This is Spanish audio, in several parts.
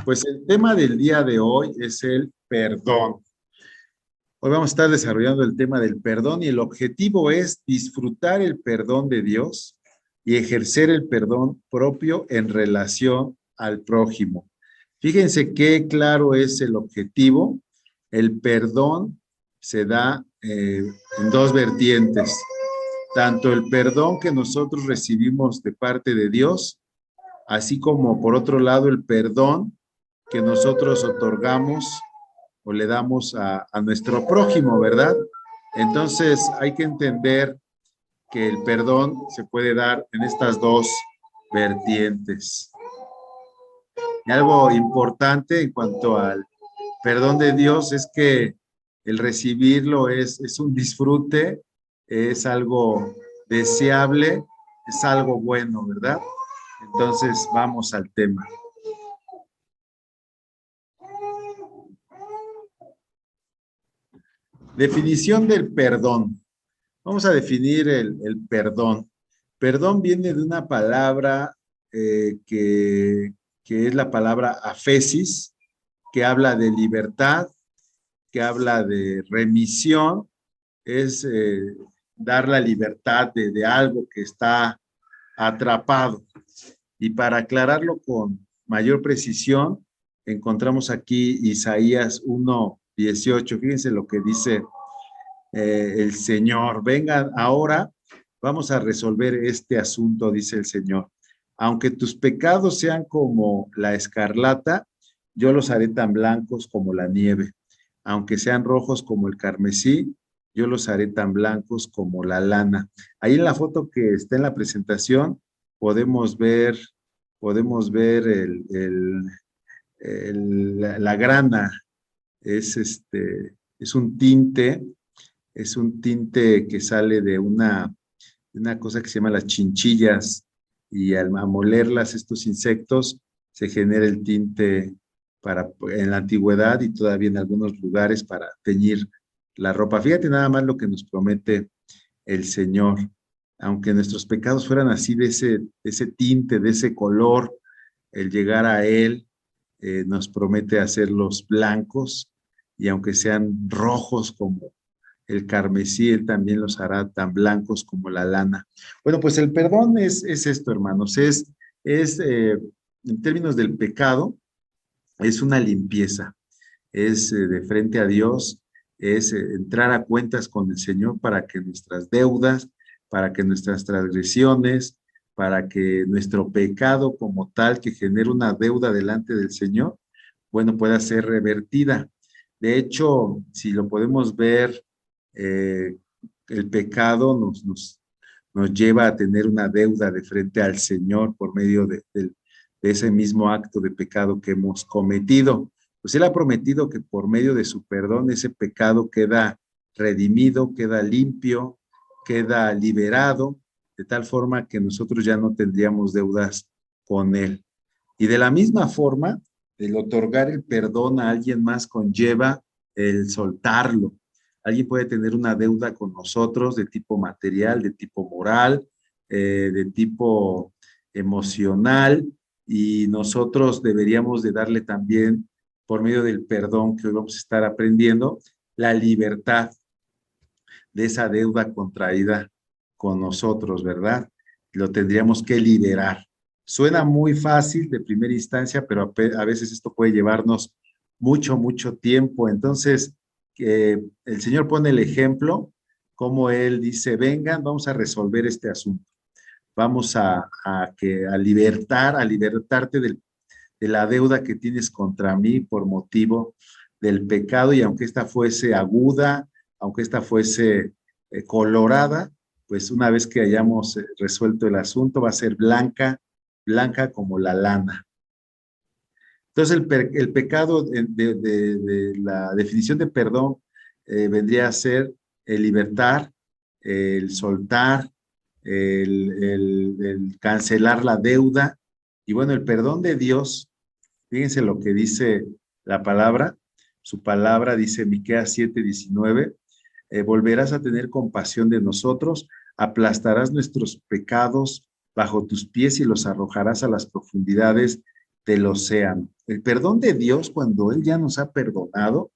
Pues el tema del día de hoy es el perdón. Hoy vamos a estar desarrollando el tema del perdón y el objetivo es disfrutar el perdón de Dios y ejercer el perdón propio en relación al prójimo. Fíjense qué claro es el objetivo. El perdón se da en dos vertientes. Tanto el perdón que nosotros recibimos de parte de Dios, así como por otro lado el perdón que nosotros otorgamos o le damos a nuestro prójimo, ¿verdad? Entonces hay que entender que el perdón se puede dar en estas dos vertientes. Y algo importante en cuanto al perdón de Dios es que el recibirlo es un disfrute, es algo deseable, es algo bueno, ¿verdad? Entonces vamos al tema. Definición del perdón. Vamos a definir el perdón. Perdón viene de una palabra que es la palabra afesis, que habla de libertad, que habla de remisión, es dar la libertad de algo que está atrapado. Y para aclararlo con mayor precisión, encontramos aquí Isaías 1:18. Fíjense lo que dice el Señor. Vengan ahora, vamos a resolver este asunto, dice el Señor. Aunque tus pecados sean como la escarlata, yo los haré tan blancos como la nieve. Aunque sean rojos como el carmesí, yo los haré tan blancos como la lana. Ahí en la foto que está en la presentación podemos ver, la grana. Es un tinte, que sale de una cosa que se llama las chinchillas, y al molerlas estos insectos se genera el tinte en la antigüedad y todavía en algunos lugares para teñir la ropa. Fíjate nada más lo que nos promete el Señor. Aunque nuestros pecados fueran así de ese tinte, de ese color, el llegar a Él nos promete hacerlos blancos, y aunque sean rojos como el carmesí, Él también los hará tan blancos como la lana. Bueno, pues el perdón es esto, hermanos, en términos del pecado, es una limpieza, es de frente a Dios, es entrar a cuentas con el Señor para que nuestras deudas, para que nuestras transgresiones, para que nuestro pecado como tal, que genera una deuda delante del Señor, bueno, pueda ser revertida. De hecho, si lo podemos ver, eh, el pecado nos lleva a tener una deuda de frente al Señor por medio de ese mismo acto de pecado que hemos cometido. Pues Él ha prometido que por medio de su perdón ese pecado queda redimido, queda limpio, queda liberado, de tal forma que nosotros ya no tendríamos deudas con Él. Y de la misma forma, el otorgar el perdón a alguien más conlleva el soltarlo. Alguien puede tener una deuda con nosotros de tipo material, de tipo moral, de tipo emocional, y nosotros deberíamos de darle también, por medio del perdón que hoy vamos a estar aprendiendo, la libertad de esa deuda contraída con nosotros, ¿verdad? Lo tendríamos que liberar. Suena muy fácil de primera instancia, pero a veces esto puede llevarnos mucho, mucho tiempo. Entonces, el Señor pone el ejemplo, como Él dice: vengan, vamos a resolver este asunto. Vamos a libertarte de la deuda que tienes contra mí por motivo del pecado, y aunque esta fuese aguda, aunque esta fuese colorada, pues una vez que hayamos resuelto el asunto, va a ser blanca, blanca como la lana. Entonces, el pecado de la definición de perdón vendría a ser el libertar, el soltar, el cancelar la deuda. Y bueno, el perdón de Dios, fíjense lo que dice la palabra. Su palabra dice, Miqueas 7:19, volverás a tener compasión de nosotros, aplastarás nuestros pecados bajo tus pies y los arrojarás a las profundidades del océano. El perdón de Dios, cuando Él ya nos ha perdonado,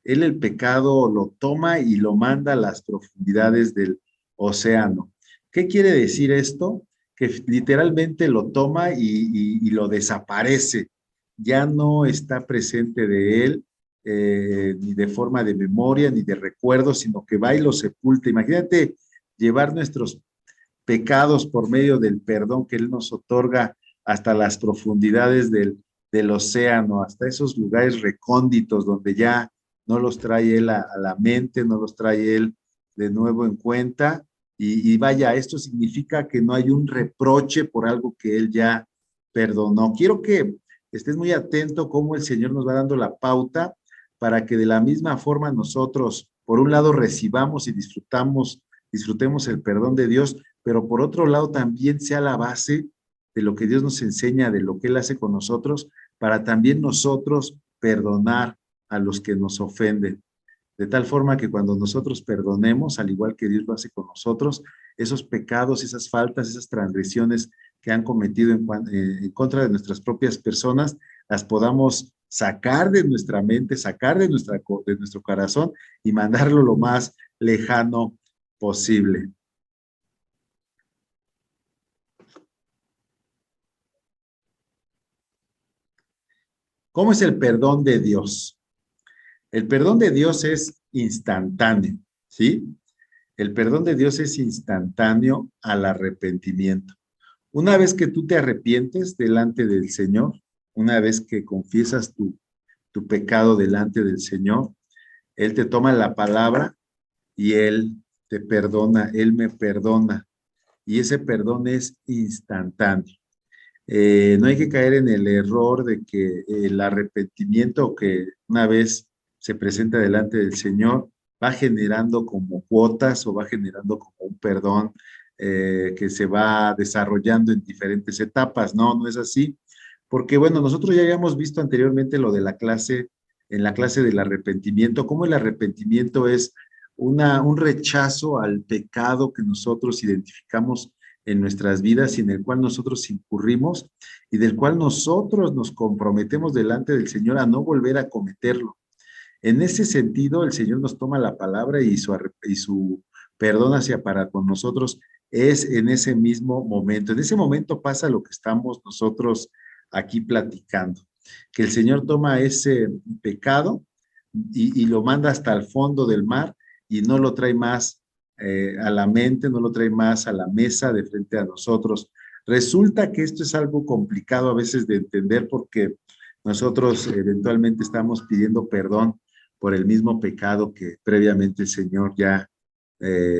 Él el pecado lo toma y lo manda a las profundidades del océano. ¿Qué quiere decir esto? Que literalmente lo toma y lo desaparece. Ya no está presente de Él, ni de forma de memoria, ni de recuerdo, sino que va y lo sepulta. Imagínate llevar nuestros pecados por medio del perdón que Él nos otorga hasta las profundidades del océano, hasta esos lugares recónditos donde ya no los trae Él a la mente, no los trae Él de nuevo en cuenta. Y vaya, esto significa que no hay un reproche por algo que Él ya perdonó. Quiero que estés muy atento cómo el Señor nos va dando la pauta para que de la misma forma nosotros, por un lado, recibamos y disfrutemos el perdón de Dios, pero por otro lado también sea la base de lo que Dios nos enseña, de lo que Él hace con nosotros, para también nosotros perdonar a los que nos ofenden. De tal forma que cuando nosotros perdonemos, al igual que Dios lo hace con nosotros, esos pecados, esas faltas, esas transgresiones que han cometido en contra de nuestras propias personas, las podamos sacar de nuestra mente, sacar de nuestro corazón y mandarlo lo más lejano posible. ¿Cómo es el perdón de Dios? El perdón de Dios es instantáneo, ¿sí? El perdón de Dios es instantáneo al arrepentimiento. Una vez que tú te arrepientes delante del Señor, una vez que confiesas tu pecado delante del Señor, Él te toma la palabra y Él te perdona, Él me perdona. Y ese perdón es instantáneo. No hay que caer en el error de que el arrepentimiento que una vez se presenta delante del Señor va generando como cuotas o va generando como un perdón que se va desarrollando en diferentes etapas. No, no es así. Porque bueno, nosotros ya habíamos visto anteriormente lo de la clase, en la clase del arrepentimiento, cómo el arrepentimiento es un rechazo al pecado que nosotros identificamos en nuestras vidas y en el cual nosotros incurrimos y del cual nosotros nos comprometemos delante del Señor a no volver a cometerlo. En ese sentido, el Señor nos toma la palabra y su perdón hacia para con nosotros es en ese mismo momento. En ese momento pasa lo que estamos nosotros aquí platicando, que el Señor toma ese pecado y lo manda hasta el fondo del mar y no lo trae más a la mente, no lo trae más a la mesa de frente a nosotros. Resulta que esto es algo complicado a veces de entender porque nosotros eventualmente estamos pidiendo perdón por el mismo pecado que previamente el Señor ya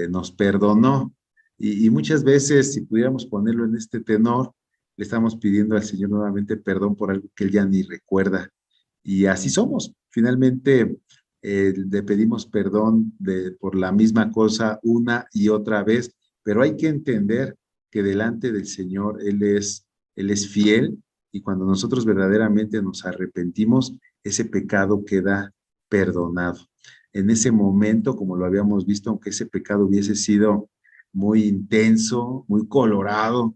nos perdonó. Y muchas veces, si pudiéramos ponerlo en este tenor, le estamos pidiendo al Señor nuevamente perdón por algo que Él ya ni recuerda. Y así somos. Finalmente, le pedimos perdón por la misma cosa una y otra vez, pero hay que entender que delante del Señor Él es fiel y cuando nosotros verdaderamente nos arrepentimos, ese pecado queda perdonado. En ese momento, como lo habíamos visto, aunque ese pecado hubiese sido muy intenso, muy colorado,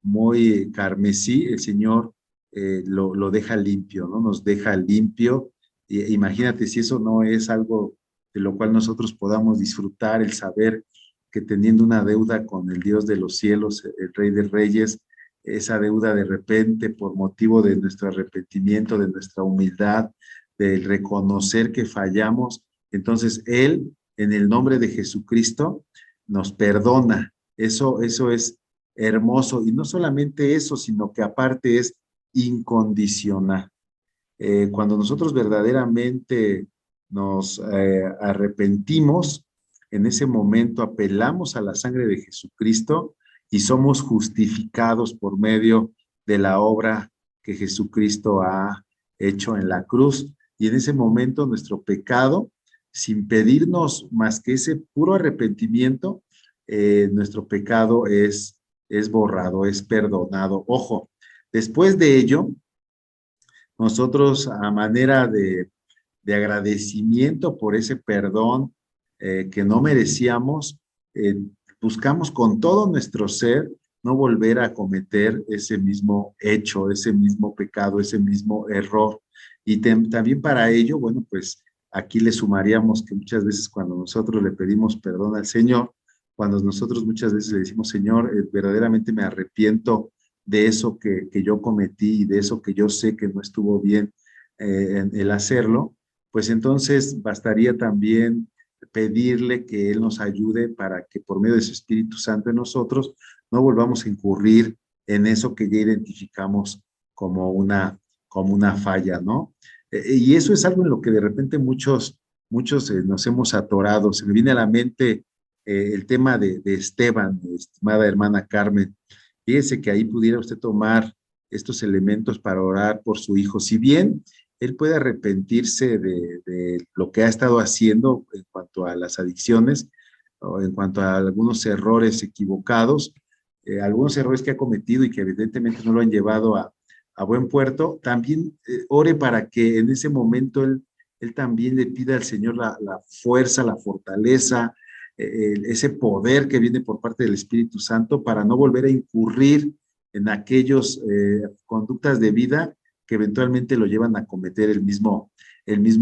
muy carmesí, el Señor lo deja limpio, ¿no? Nos deja limpio. Imagínate si eso no es algo de lo cual nosotros podamos disfrutar, el saber que teniendo una deuda con el Dios de los cielos, el Rey de Reyes, esa deuda de repente por motivo de nuestro arrepentimiento, de nuestra humildad, del reconocer que fallamos, entonces Él, en el nombre de Jesucristo, nos perdona. Eso es hermoso. Y no solamente eso, sino que aparte es incondicional. Cuando nosotros verdaderamente nos arrepentimos, en ese momento apelamos a la sangre de Jesucristo y somos justificados por medio de la obra que Jesucristo ha hecho en la cruz. Y en ese momento nuestro pecado, sin pedirnos más que ese puro arrepentimiento, nuestro pecado es borrado, es perdonado. Ojo, después de ello, nosotros a manera de agradecimiento por ese perdón que no merecíamos, eh, buscamos con todo nuestro ser no volver a cometer ese mismo hecho, ese mismo pecado, ese mismo error. Y también para ello, bueno, pues aquí le sumaríamos que muchas veces cuando nosotros le pedimos perdón al Señor, cuando nosotros muchas veces le decimos, Señor, verdaderamente me arrepiento de eso que yo cometí y de eso que yo sé que no estuvo bien en el hacerlo, pues entonces bastaría también pedirle que Él nos ayude para que por medio de su Espíritu Santo en nosotros no volvamos a incurrir en eso que ya identificamos como una falla, ¿no? Y eso es algo en lo que de repente muchos nos hemos atorado. Se me viene a la mente el tema de Esteban, estimada hermana Carmen. Fíjese que ahí pudiera usted tomar estos elementos para orar por su hijo. Si bien él puede arrepentirse de lo que ha estado haciendo en cuanto a las adicciones o en cuanto a algunos errores equivocados, algunos errores que ha cometido y que evidentemente no lo han llevado a buen puerto, también ore para que en ese momento él también le pida al Señor la fuerza, la fortaleza, ese poder que viene por parte del Espíritu Santo para no volver a incurrir en aquellos conductas de vida que eventualmente lo llevan a cometer el mismo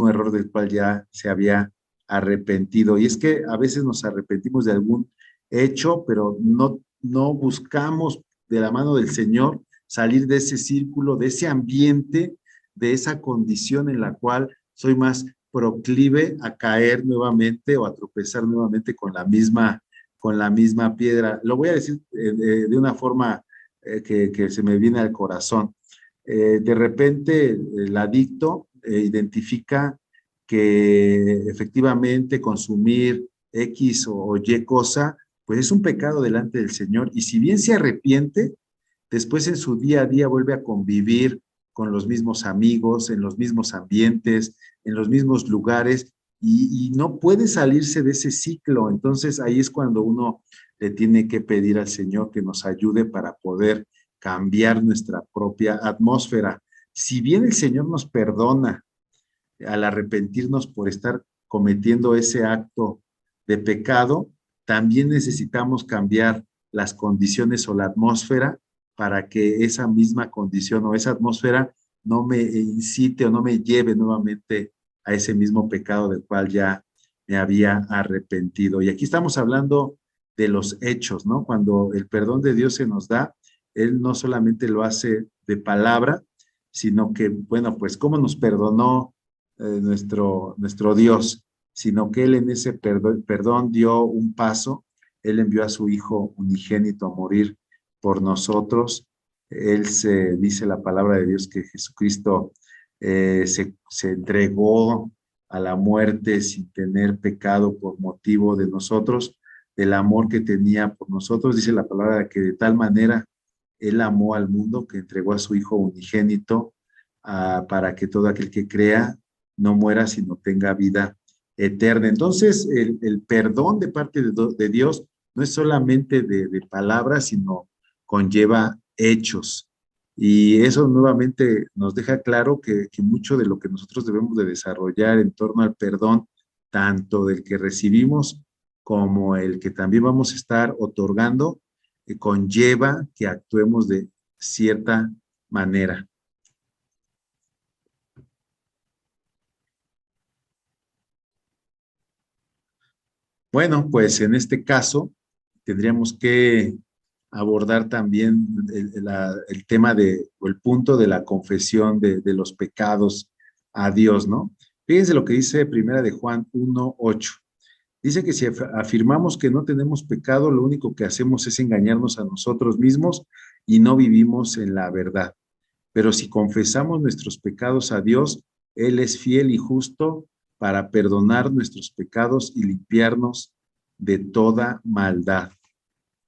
error del cual ya se había arrepentido. Y es que a veces nos arrepentimos de algún hecho, pero no buscamos de la mano del Señor salir de ese círculo, de ese ambiente, de esa condición en la cual soy más proclive a caer nuevamente o a tropezar nuevamente con la misma piedra. Lo voy a decir de una forma que se me viene al corazón. De repente el adicto identifica que efectivamente consumir X o Y cosa, pues es un pecado delante del Señor. Y si bien se arrepiente, después en su día a día vuelve a convivir con los mismos amigos, en los mismos ambientes, en los mismos lugares, y no puede salirse de ese ciclo. Entonces ahí es cuando uno le tiene que pedir al Señor que nos ayude para poder cambiar nuestra propia atmósfera. Si bien el Señor nos perdona al arrepentirnos por estar cometiendo ese acto de pecado, también necesitamos cambiar las condiciones o la atmósfera para que esa misma condición o esa atmósfera no me incite o no me lleve nuevamente a ese mismo pecado del cual ya me había arrepentido. Y aquí estamos hablando de los hechos, ¿no? Cuando el perdón de Dios se nos da, Él no solamente lo hace de palabra, sino que, bueno, pues cómo nos perdonó nuestro Dios, sino que Él en ese perdón dio un paso. Él envió a su Hijo unigénito a morir por nosotros. Él se dice la palabra de Dios que Jesucristo se entregó a la muerte sin tener pecado por motivo de nosotros, del amor que tenía por nosotros. Dice la palabra que de tal manera Él amó al mundo que entregó a su Hijo unigénito para que todo aquel que crea no muera, sino tenga vida eterna. Entonces, el perdón de parte de Dios no es solamente de palabras, sino conlleva hechos. Y eso nuevamente nos deja claro que mucho de lo que nosotros debemos de desarrollar en torno al perdón, tanto del que recibimos como el que también vamos a estar otorgando, conlleva que actuemos de cierta manera. Bueno, pues en este caso tendríamos que abordar también el tema o el punto de la confesión de los pecados a Dios, ¿no? Fíjense lo que dice Primera de Juan 1:8. Dice que si afirmamos que no tenemos pecado, lo único que hacemos es engañarnos a nosotros mismos y no vivimos en la verdad. Pero si confesamos nuestros pecados a Dios, Él es fiel y justo para perdonar nuestros pecados y limpiarnos de toda maldad.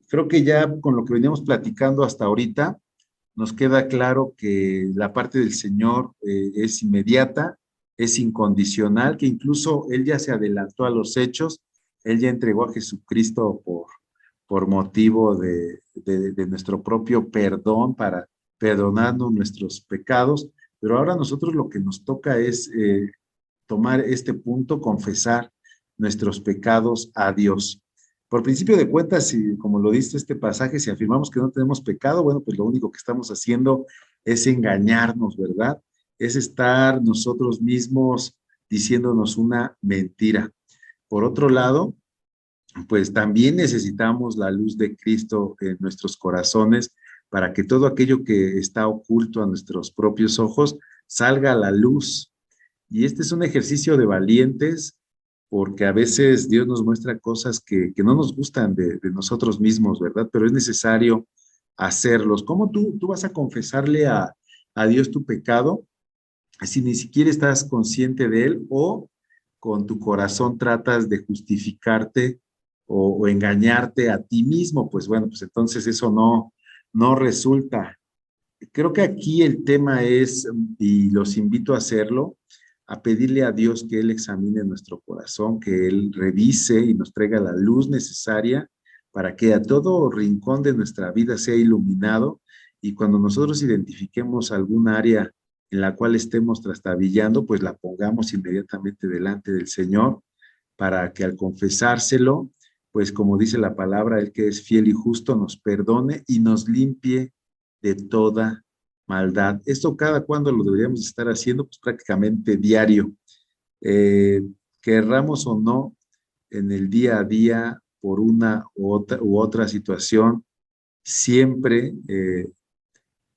Creo que ya con lo que veníamos platicando hasta ahorita, nos queda claro que la parte del Señor es inmediata, es incondicional, que incluso Él ya se adelantó a los hechos, Él ya entregó a Jesucristo por motivo de nuestro propio perdón para perdonarnos nuestros pecados, pero ahora nosotros lo que nos toca es tomar este punto, confesar nuestros pecados a Dios. Por principio de cuentas, si, como lo dice este pasaje, si afirmamos que no tenemos pecado, bueno, pues lo único que estamos haciendo es engañarnos, ¿verdad? Es estar nosotros mismos diciéndonos una mentira. Por otro lado, pues también necesitamos la luz de Cristo en nuestros corazones para que todo aquello que está oculto a nuestros propios ojos salga a la luz. Y este es un ejercicio de valientes porque a veces Dios nos muestra cosas que no nos gustan de nosotros mismos, ¿verdad? Pero es necesario hacerlos. ¿Cómo tú vas a confesarle a Dios tu pecado si ni siquiera estás consciente de él o con tu corazón tratas de justificarte o engañarte a ti mismo? Pues bueno, pues entonces eso no resulta. Creo que aquí el tema es, y los invito a hacerlo, a pedirle a Dios que Él examine nuestro corazón, que Él revise y nos traiga la luz necesaria para que a todo rincón de nuestra vida sea iluminado y cuando nosotros identifiquemos algún área en la cual estemos trastabillando, pues la pongamos inmediatamente delante del Señor para que al confesárselo, pues como dice la palabra, el que es fiel y justo nos perdone y nos limpie de toda maldad. Esto cada cuando lo deberíamos estar haciendo, pues prácticamente diario. Eh, Querramos o no, en el día a día, por una u otra situación, siempre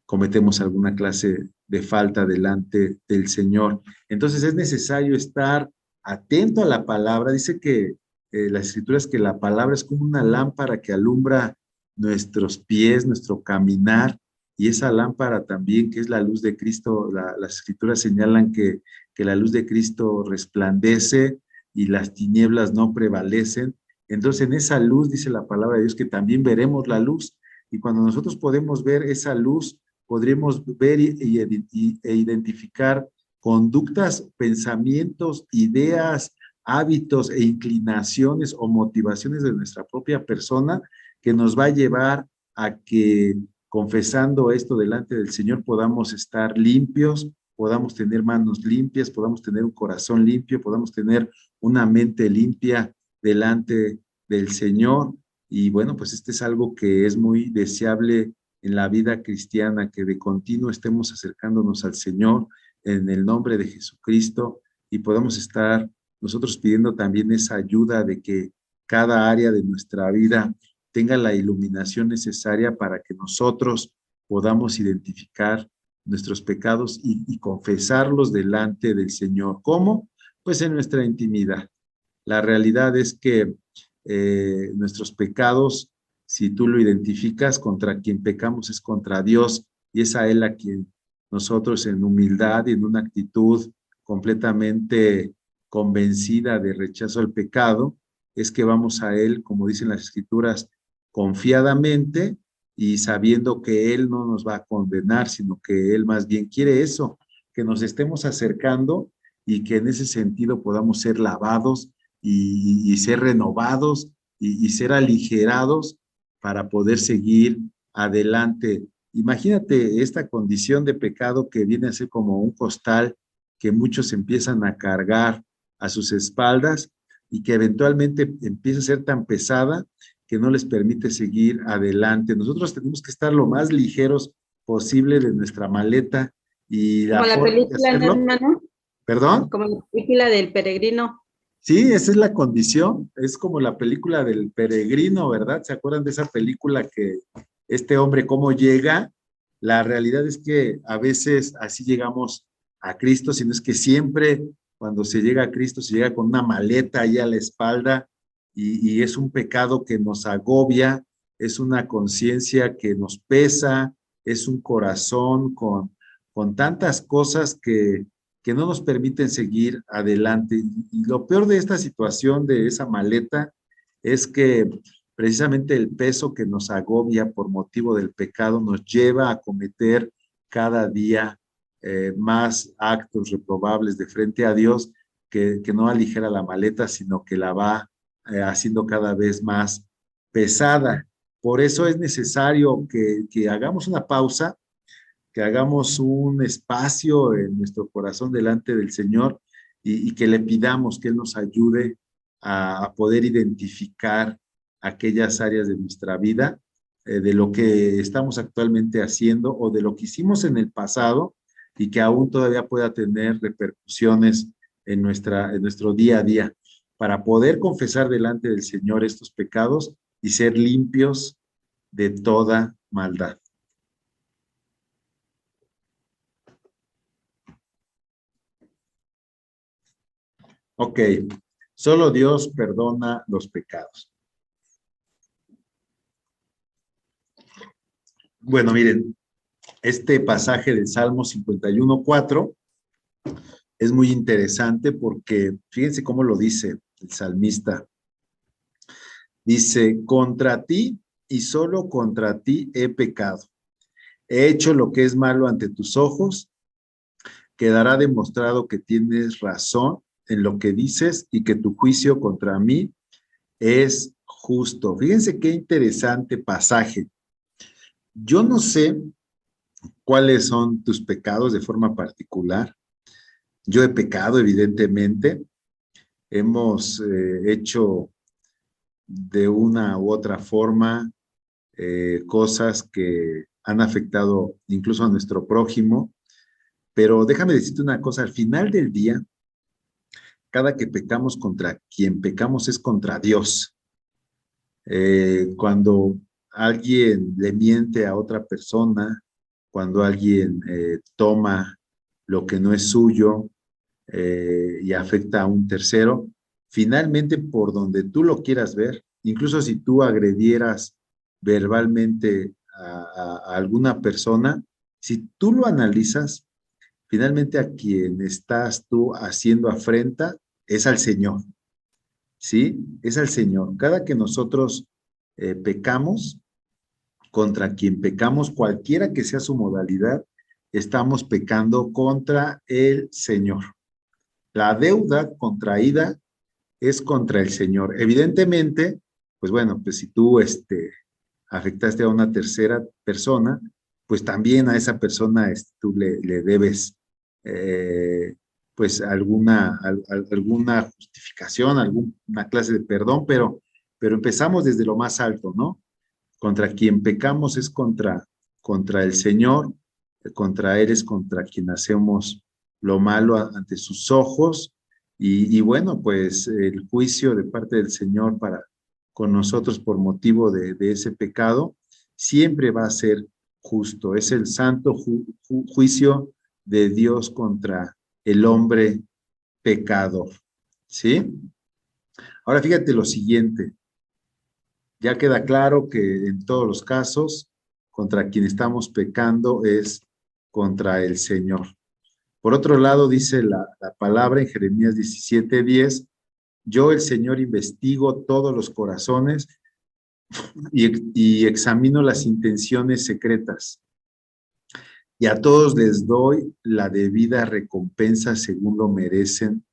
cometemos alguna clase de falta delante del Señor. Entonces es necesario estar atento a la palabra. Dice que las escrituras que la palabra es como una lámpara que alumbra nuestros pies, nuestro caminar, y esa lámpara también, que es la luz de Cristo, las escrituras señalan que la luz de Cristo resplandece y las tinieblas no prevalecen. Entonces en esa luz, dice la palabra de Dios, que también veremos la luz, y cuando nosotros podemos ver esa luz, podremos ver e identificar conductas, pensamientos, ideas, hábitos e inclinaciones o motivaciones de nuestra propia persona que nos va a llevar a que confesando esto delante del Señor podamos estar limpios, podamos tener manos limpias, podamos tener un corazón limpio, podamos tener una mente limpia delante del Señor. Y bueno, pues este es algo que es muy deseable en la vida cristiana, que de continuo estemos acercándonos al Señor en el nombre de Jesucristo y podamos estar nosotros pidiendo también esa ayuda de que cada área de nuestra vida tenga la iluminación necesaria para que nosotros podamos identificar nuestros pecados y confesarlos delante del Señor. ¿Cómo? Pues en nuestra intimidad. La realidad es que nuestros pecados, si tú lo identificas, contra quien pecamos es contra Dios y es a Él a quien nosotros en humildad y en una actitud completamente convencida de rechazo al pecado, es que vamos a Él, como dicen las Escrituras, confiadamente y sabiendo que Él no nos va a condenar, sino que Él más bien quiere eso, que nos estemos acercando y que en ese sentido podamos ser lavados y ser renovados y ser aligerados para poder seguir adelante. Imagínate esta condición de pecado que viene a ser como un costal que muchos empiezan a cargar a sus espaldas y que eventualmente empieza a ser tan pesada que no les permite seguir adelante. Nosotros tenemos que estar lo más ligeros posible de nuestra maleta y la Como la forma de película, ¿no, hacerlo, hermano? ¿perdón? Como la película del peregrino. Sí, esa es la condición, es como la película del peregrino, ¿verdad? ¿Se acuerdan de esa película que este hombre cómo llega? La realidad es que a veces así llegamos a Cristo, sino es que siempre cuando se llega a Cristo se llega con una maleta ahí a la espalda y es un pecado que nos agobia, es una conciencia que nos pesa, es un corazón con tantas cosas que no nos permiten seguir adelante. Y lo peor de esta situación, de esa maleta, es que precisamente el peso que nos agobia por motivo del pecado nos lleva a cometer cada día más actos reprobables de frente a Dios que no aligera la maleta, sino que la va haciendo cada vez más pesada. Por eso es necesario que hagamos una pausa, que hagamos un espacio en nuestro corazón delante del Señor y que le pidamos que Él nos ayude a poder identificar aquellas áreas de nuestra vida, de lo que estamos actualmente haciendo o de lo que hicimos en el pasado y que aún todavía pueda tener repercusiones en nuestro día a día, para poder confesar delante del Señor estos pecados y ser limpios de toda maldad. Ok, solo Dios perdona los pecados. Bueno, miren, este pasaje del Salmo 51:4 es muy interesante porque fíjense cómo lo dice el salmista. Dice, contra ti y solo contra ti he pecado. He hecho lo que es malo ante tus ojos. Quedará demostrado que tienes razón en lo que dices y que tu juicio contra mí es justo. Fíjense qué interesante pasaje. Yo no sé cuáles son tus pecados de forma particular. Yo he pecado, evidentemente. Hemos hecho de una u otra forma cosas que han afectado incluso a nuestro prójimo. Pero déjame decirte una cosa, al final del día, cada que pecamos, contra quien pecamos es contra Dios. Cuando alguien le miente a otra persona, cuando alguien toma lo que no es suyo y afecta a un tercero, finalmente por donde tú lo quieras ver, incluso si tú agredieras verbalmente a alguna persona, si tú lo analizas, finalmente a quien estás tú haciendo afrenta es al Señor. ¿Sí? Es al Señor. Cada que nosotros pecamos, contra quien pecamos, cualquiera que sea su modalidad, estamos pecando contra el Señor. La deuda contraída es contra el Señor. Evidentemente, pues bueno, pues si tú afectaste a una tercera persona, pues también a esa persona tú le debes pues alguna justificación, alguna clase de perdón, pero empezamos desde lo más alto, ¿no? Contra quien pecamos es contra el Señor, contra Él es contra quien hacemos lo malo ante sus ojos, y bueno, pues el juicio de parte del Señor con nosotros por motivo de ese pecado siempre va a ser justo. Es el santo juicio de Dios contra el hombre pecador. ¿Sí? Ahora fíjate lo siguiente. Ya queda claro que en todos los casos, contra quien estamos pecando es contra el Señor. Por otro lado, dice la palabra en Jeremías 17:10, yo el Señor investigo todos los corazones y examino las intenciones secretas. Y a todos les doy la debida recompensa según lo merecen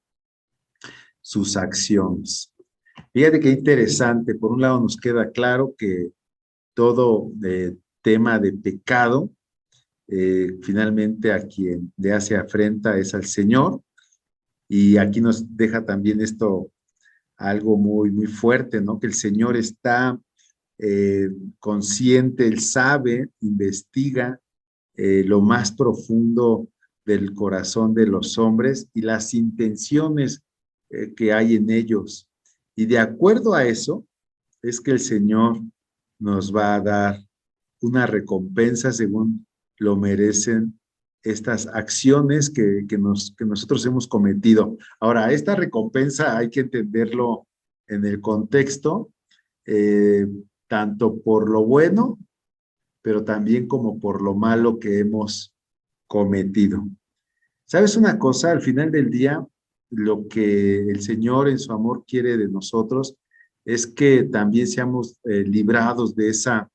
sus acciones. Fíjate qué interesante. Por un lado nos queda claro que todo tema de pecado, finalmente a quien le hace afrenta es al Señor. Y aquí nos deja también esto algo muy, muy fuerte, ¿no? Que el Señor está consciente, Él sabe, investiga lo más profundo del corazón de los hombres y las intenciones que hay en ellos. Y de acuerdo a eso, es que el Señor nos va a dar una recompensa según lo merecen estas acciones que nosotros hemos cometido. Ahora, esta recompensa hay que entenderlo en el contexto, eh, tanto por lo bueno, pero también como por lo malo que hemos cometido. ¿Sabes una cosa? Al final del día, lo que el Señor en su amor quiere de nosotros es que también seamos librados de esa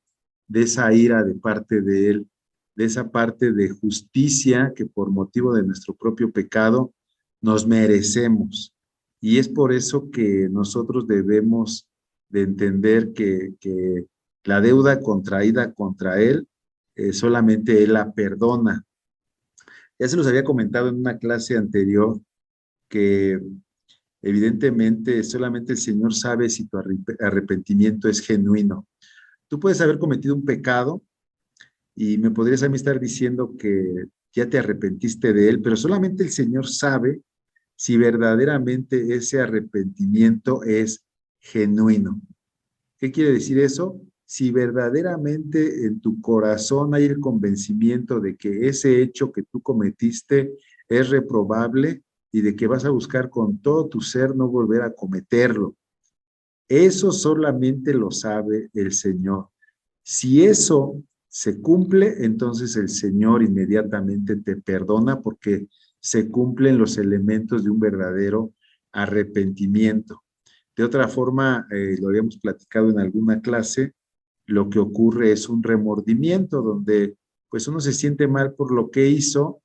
ira de parte de Él, de esa parte de justicia que por motivo de nuestro propio pecado nos merecemos. Y es por eso que nosotros debemos de entender que la deuda contraída contra Él, solamente Él la perdona. Ya se los había comentado en una clase anterior que Evidentemente, solamente el Señor sabe si tu arrepentimiento es genuino. Tú puedes haber cometido un pecado y me podrías a mí estar diciendo que ya te arrepentiste de él, pero solamente el Señor sabe si verdaderamente ese arrepentimiento es genuino. ¿Qué quiere decir eso? Si verdaderamente en tu corazón hay el convencimiento de que ese hecho que tú cometiste es reprobable y de que vas a buscar con todo tu ser no volver a cometerlo. Eso solamente lo sabe el Señor. Si eso se cumple, entonces el Señor inmediatamente te perdona porque se cumplen los elementos de un verdadero arrepentimiento. De otra forma, lo habíamos platicado en alguna clase, lo que ocurre es un remordimiento donde pues uno se siente mal por lo que hizo,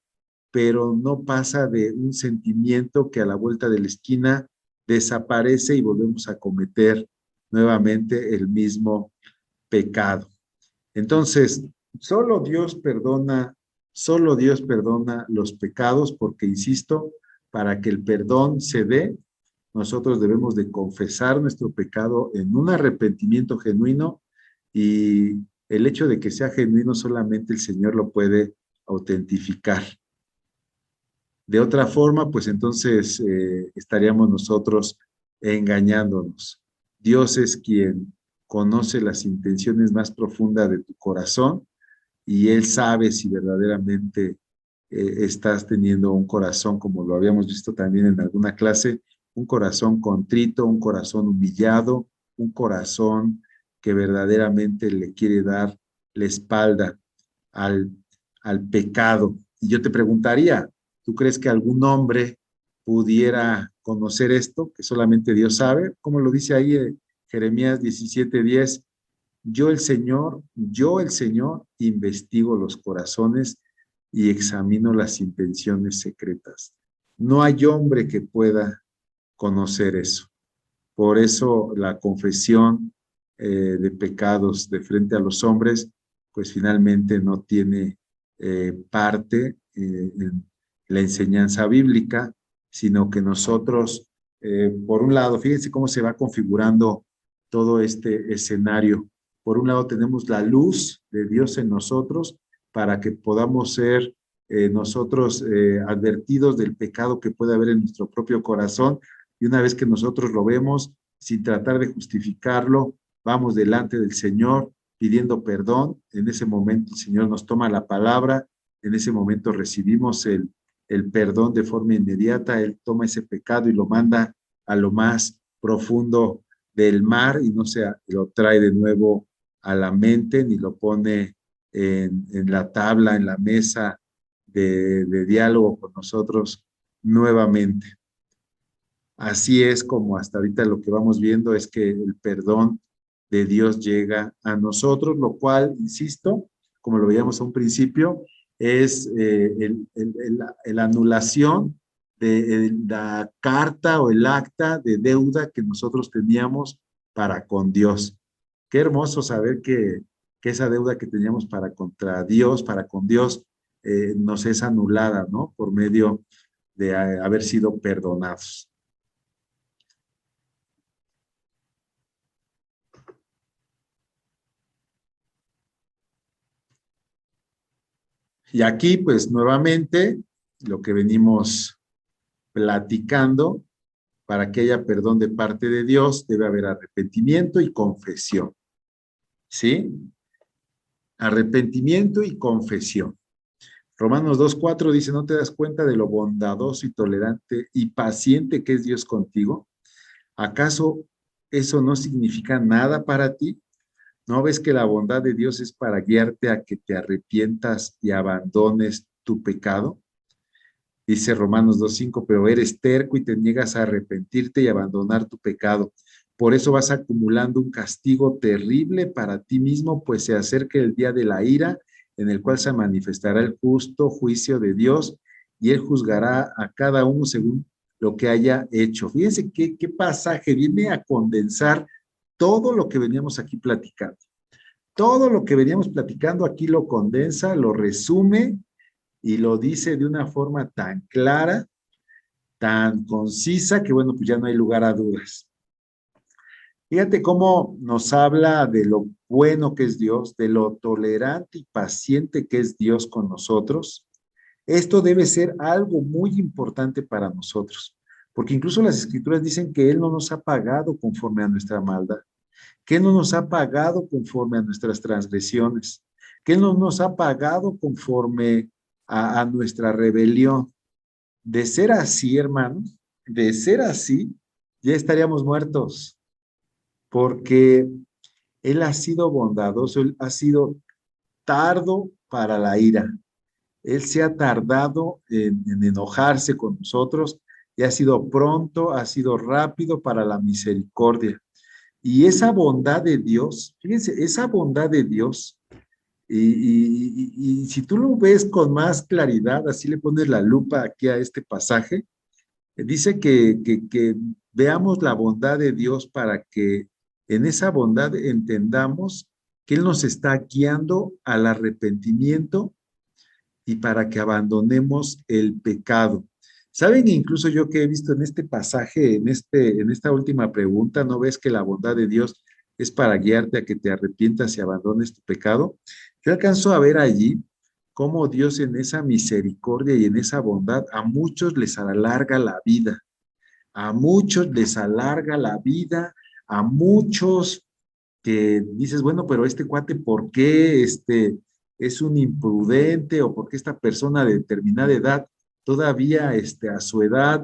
pero no pasa de un sentimiento que a la vuelta de la esquina desaparece y volvemos a cometer nuevamente el mismo pecado. Entonces, solo Dios perdona los pecados porque, insisto, para que el perdón se dé, nosotros debemos de confesar nuestro pecado en un arrepentimiento genuino y el hecho de que sea genuino solamente el Señor lo puede autentificar. De otra forma, pues entonces estaríamos nosotros engañándonos. Dios es quien conoce las intenciones más profundas de tu corazón y Él sabe si verdaderamente estás teniendo un corazón, como lo habíamos visto también en alguna clase, un corazón contrito, un corazón humillado, un corazón que verdaderamente le quiere dar la espalda al, al pecado. Y yo te preguntaría, ¿tú crees que algún hombre pudiera conocer esto, que solamente Dios sabe? Como lo dice ahí Jeremías 17:10, yo el Señor, investigo los corazones y examino las intenciones secretas. No hay hombre que pueda conocer eso. Por eso la confesión de pecados de frente a los hombres, pues finalmente no tiene parte en la enseñanza bíblica, sino que nosotros, por un lado, fíjense cómo se va configurando todo este escenario. Por un lado tenemos la luz de Dios en nosotros para que podamos ser nosotros advertidos del pecado que puede haber en nuestro propio corazón, y una vez que nosotros lo vemos, sin tratar de justificarlo, vamos delante del Señor pidiendo perdón. En ese momento el Señor nos toma la palabra, en ese momento recibimos el perdón de forma inmediata. Él toma ese pecado y lo manda a lo más profundo del mar y no se lo trae de nuevo a la mente ni lo pone en la tabla, en la mesa de diálogo con nosotros nuevamente. Así es como hasta ahorita lo que vamos viendo es que el perdón de Dios llega a nosotros, lo cual, insisto, como lo veíamos a un principio, es la anulación de la carta o el acta de deuda que nosotros teníamos para con Dios. Qué hermoso saber que esa deuda que teníamos para contra Dios, para con Dios, nos es anulada, ¿no? Por medio de haber sido perdonados. Y aquí, pues nuevamente, lo que venimos platicando, para que haya perdón de parte de Dios, debe haber arrepentimiento y confesión. ¿Sí? Arrepentimiento y confesión. Romanos 2:4 dice, ¿no te das cuenta de lo bondadoso y tolerante y paciente que es Dios contigo? ¿Acaso eso no significa nada para ti? ¿No ves que la bondad de Dios es para guiarte a que te arrepientas y abandones tu pecado? Dice Romanos 2:5, pero eres terco y te niegas a arrepentirte y abandonar tu pecado. Por eso vas acumulando un castigo terrible para ti mismo, pues se acerca el día de la ira, en el cual se manifestará el justo juicio de Dios, y Él juzgará a cada uno según lo que haya hecho. Fíjense qué pasaje viene a condensar todo lo que veníamos aquí platicando. Todo lo que veníamos platicando aquí lo condensa, lo resume y lo dice de una forma tan clara tan concisa que, bueno, pues ya no hay lugar a dudas. Fíjate cómo nos habla de lo bueno que es Dios, de lo tolerante y paciente que es Dios con nosotros. Esto debe ser algo muy importante para nosotros, porque incluso las Escrituras dicen que Él no nos ha pagado conforme a nuestra maldad, que Él no nos ha pagado conforme a nuestras transgresiones, que Él no nos ha pagado conforme a nuestra rebelión. De ser así, hermanos, de ser así, ya estaríamos muertos, porque Él ha sido bondadoso, Él ha sido tardo para la ira. Él se ha tardado en enojarse con nosotros y ha sido pronto, ha sido rápido para la misericordia. Y esa bondad de Dios, fíjense, esa bondad de Dios, y si tú lo ves con más claridad, así le pones la lupa aquí a este pasaje, dice que veamos la bondad de Dios para que en esa bondad entendamos que Él nos está guiando al arrepentimiento y para que abandonemos el pecado. ¿Saben? Incluso yo que he visto en este pasaje, en esta última pregunta, ¿no ves que la bondad de Dios es para guiarte a que te arrepientas y abandones tu pecado? Yo alcanzo a ver allí cómo Dios en esa misericordia y en esa bondad a muchos les alarga la vida, a muchos les alarga la vida, a muchos que dices, bueno, pero este cuate, ¿por qué es un imprudente o por qué esta persona de determinada edad, todavía a su edad,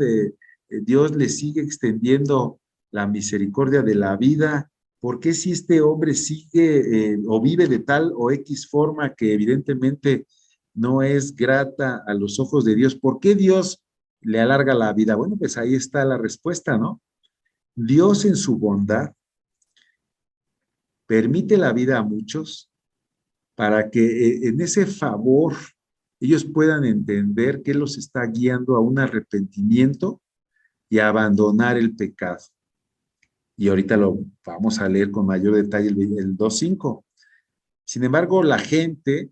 Dios le sigue extendiendo la misericordia de la vida? ¿Por qué si este hombre sigue o vive de tal o X forma que evidentemente no es grata a los ojos de Dios? ¿Por qué Dios le alarga la vida? Bueno, pues ahí está la respuesta, ¿no? Dios en su bondad permite la vida a muchos para que en ese favor ellos puedan entender que los está guiando a un arrepentimiento y a abandonar el pecado. Y ahorita lo vamos a leer con mayor detalle el 2.5. Sin embargo, la gente,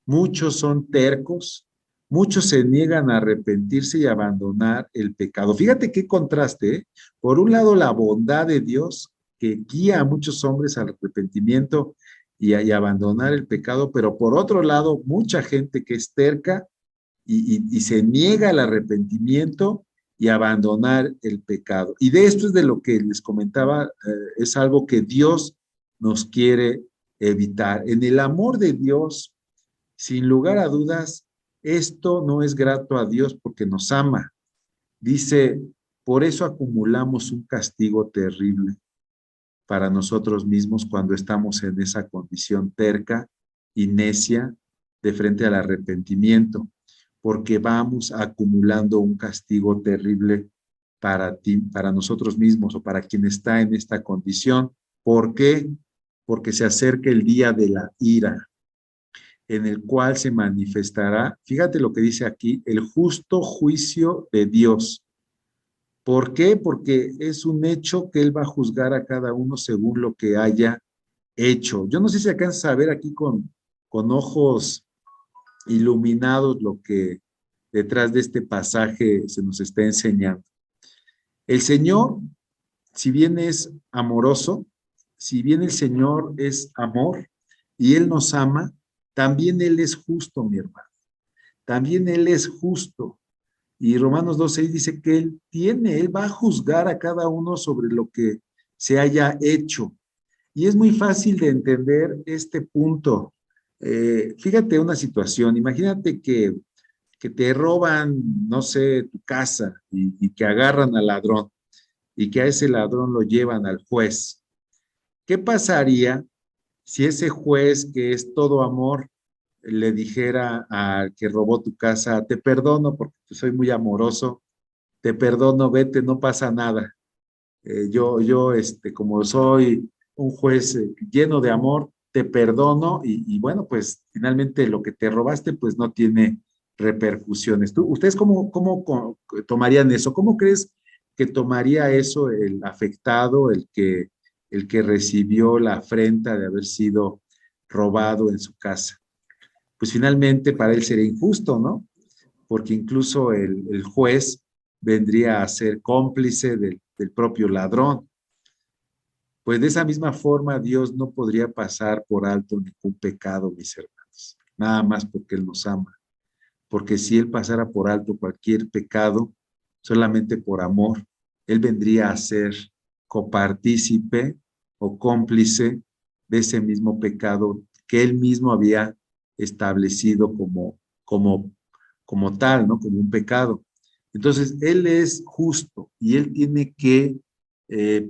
muchos son tercos, muchos se niegan a arrepentirse y abandonar el pecado. Fíjate qué contraste, ¿eh? Por un lado, la bondad de Dios que guía a muchos hombres al arrepentimiento y abandonar el pecado, pero por otro lado, mucha gente que es terca y se niega al arrepentimiento y abandonar el pecado. Y de esto es de lo que les comentaba, es algo que Dios nos quiere evitar. En el amor de Dios, sin lugar a dudas, esto no es grato a Dios porque nos ama. Dice, por eso acumulamos un castigo terrible para nosotros mismos cuando estamos en esa condición terca y necia de frente al arrepentimiento, porque vamos acumulando un castigo terrible para ti, para nosotros mismos o para quien está en esta condición. ¿Por qué? Porque se acerca el día de la ira, en el cual se manifestará, fíjate lo que dice aquí, el justo juicio de Dios. ¿Por qué? Porque es un hecho que Él va a juzgar a cada uno según lo que haya hecho. Yo no sé si alcanzas a ver aquí con ojos iluminados lo que detrás de este pasaje se nos está enseñando. El Señor, si bien es amoroso, si bien el Señor es amor y Él nos ama, también Él es justo, mi hermano. También Él es justo. Y Romanos 2.6 dice que Él va a juzgar a cada uno sobre lo que se haya hecho. Y es muy fácil de entender este punto. Fíjate una situación, imagínate que te roban, no sé, tu casa y que agarran al ladrón y que a ese ladrón lo llevan al juez. ¿Qué pasaría si ese juez que es todo amor le dijera al que robó tu casa, te perdono porque soy muy amoroso, te perdono, vete, no pasa nada? Como soy un juez lleno de amor, te perdono y bueno, pues finalmente lo que te robaste pues no tiene repercusiones. ¿Ustedes cómo tomarían eso? ¿Cómo crees que tomaría eso el afectado, el que recibió la afrenta de haber sido robado en su casa? Pues finalmente para él sería injusto, ¿no? Porque incluso el juez vendría a ser cómplice del propio ladrón. Pues de esa misma forma Dios no podría pasar por alto ningún pecado, mis hermanos, nada más porque Él nos ama. Porque si Él pasara por alto cualquier pecado, solamente por amor, Él vendría a ser copartícipe o cómplice de ese mismo pecado que Él mismo había establecido como tal, ¿no? Como un pecado. Entonces, Él es justo y Él tiene que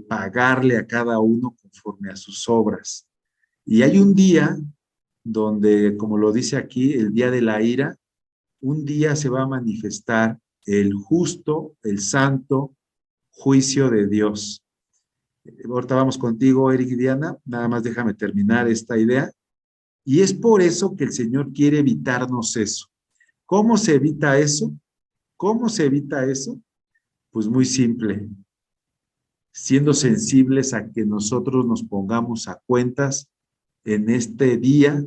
pagarle a cada uno conforme a sus obras. Y hay un día donde, como lo dice aquí, el día de la ira, un día se va a manifestar el justo, el santo juicio de Dios. Ahorita vamos contigo, Eric y Diana, nada más déjame terminar esta idea. Y es por eso que el Señor quiere evitarnos eso. ¿Cómo se evita eso? ¿Cómo se evita eso? Pues muy simple, siendo sensibles a que nosotros nos pongamos a cuentas en este día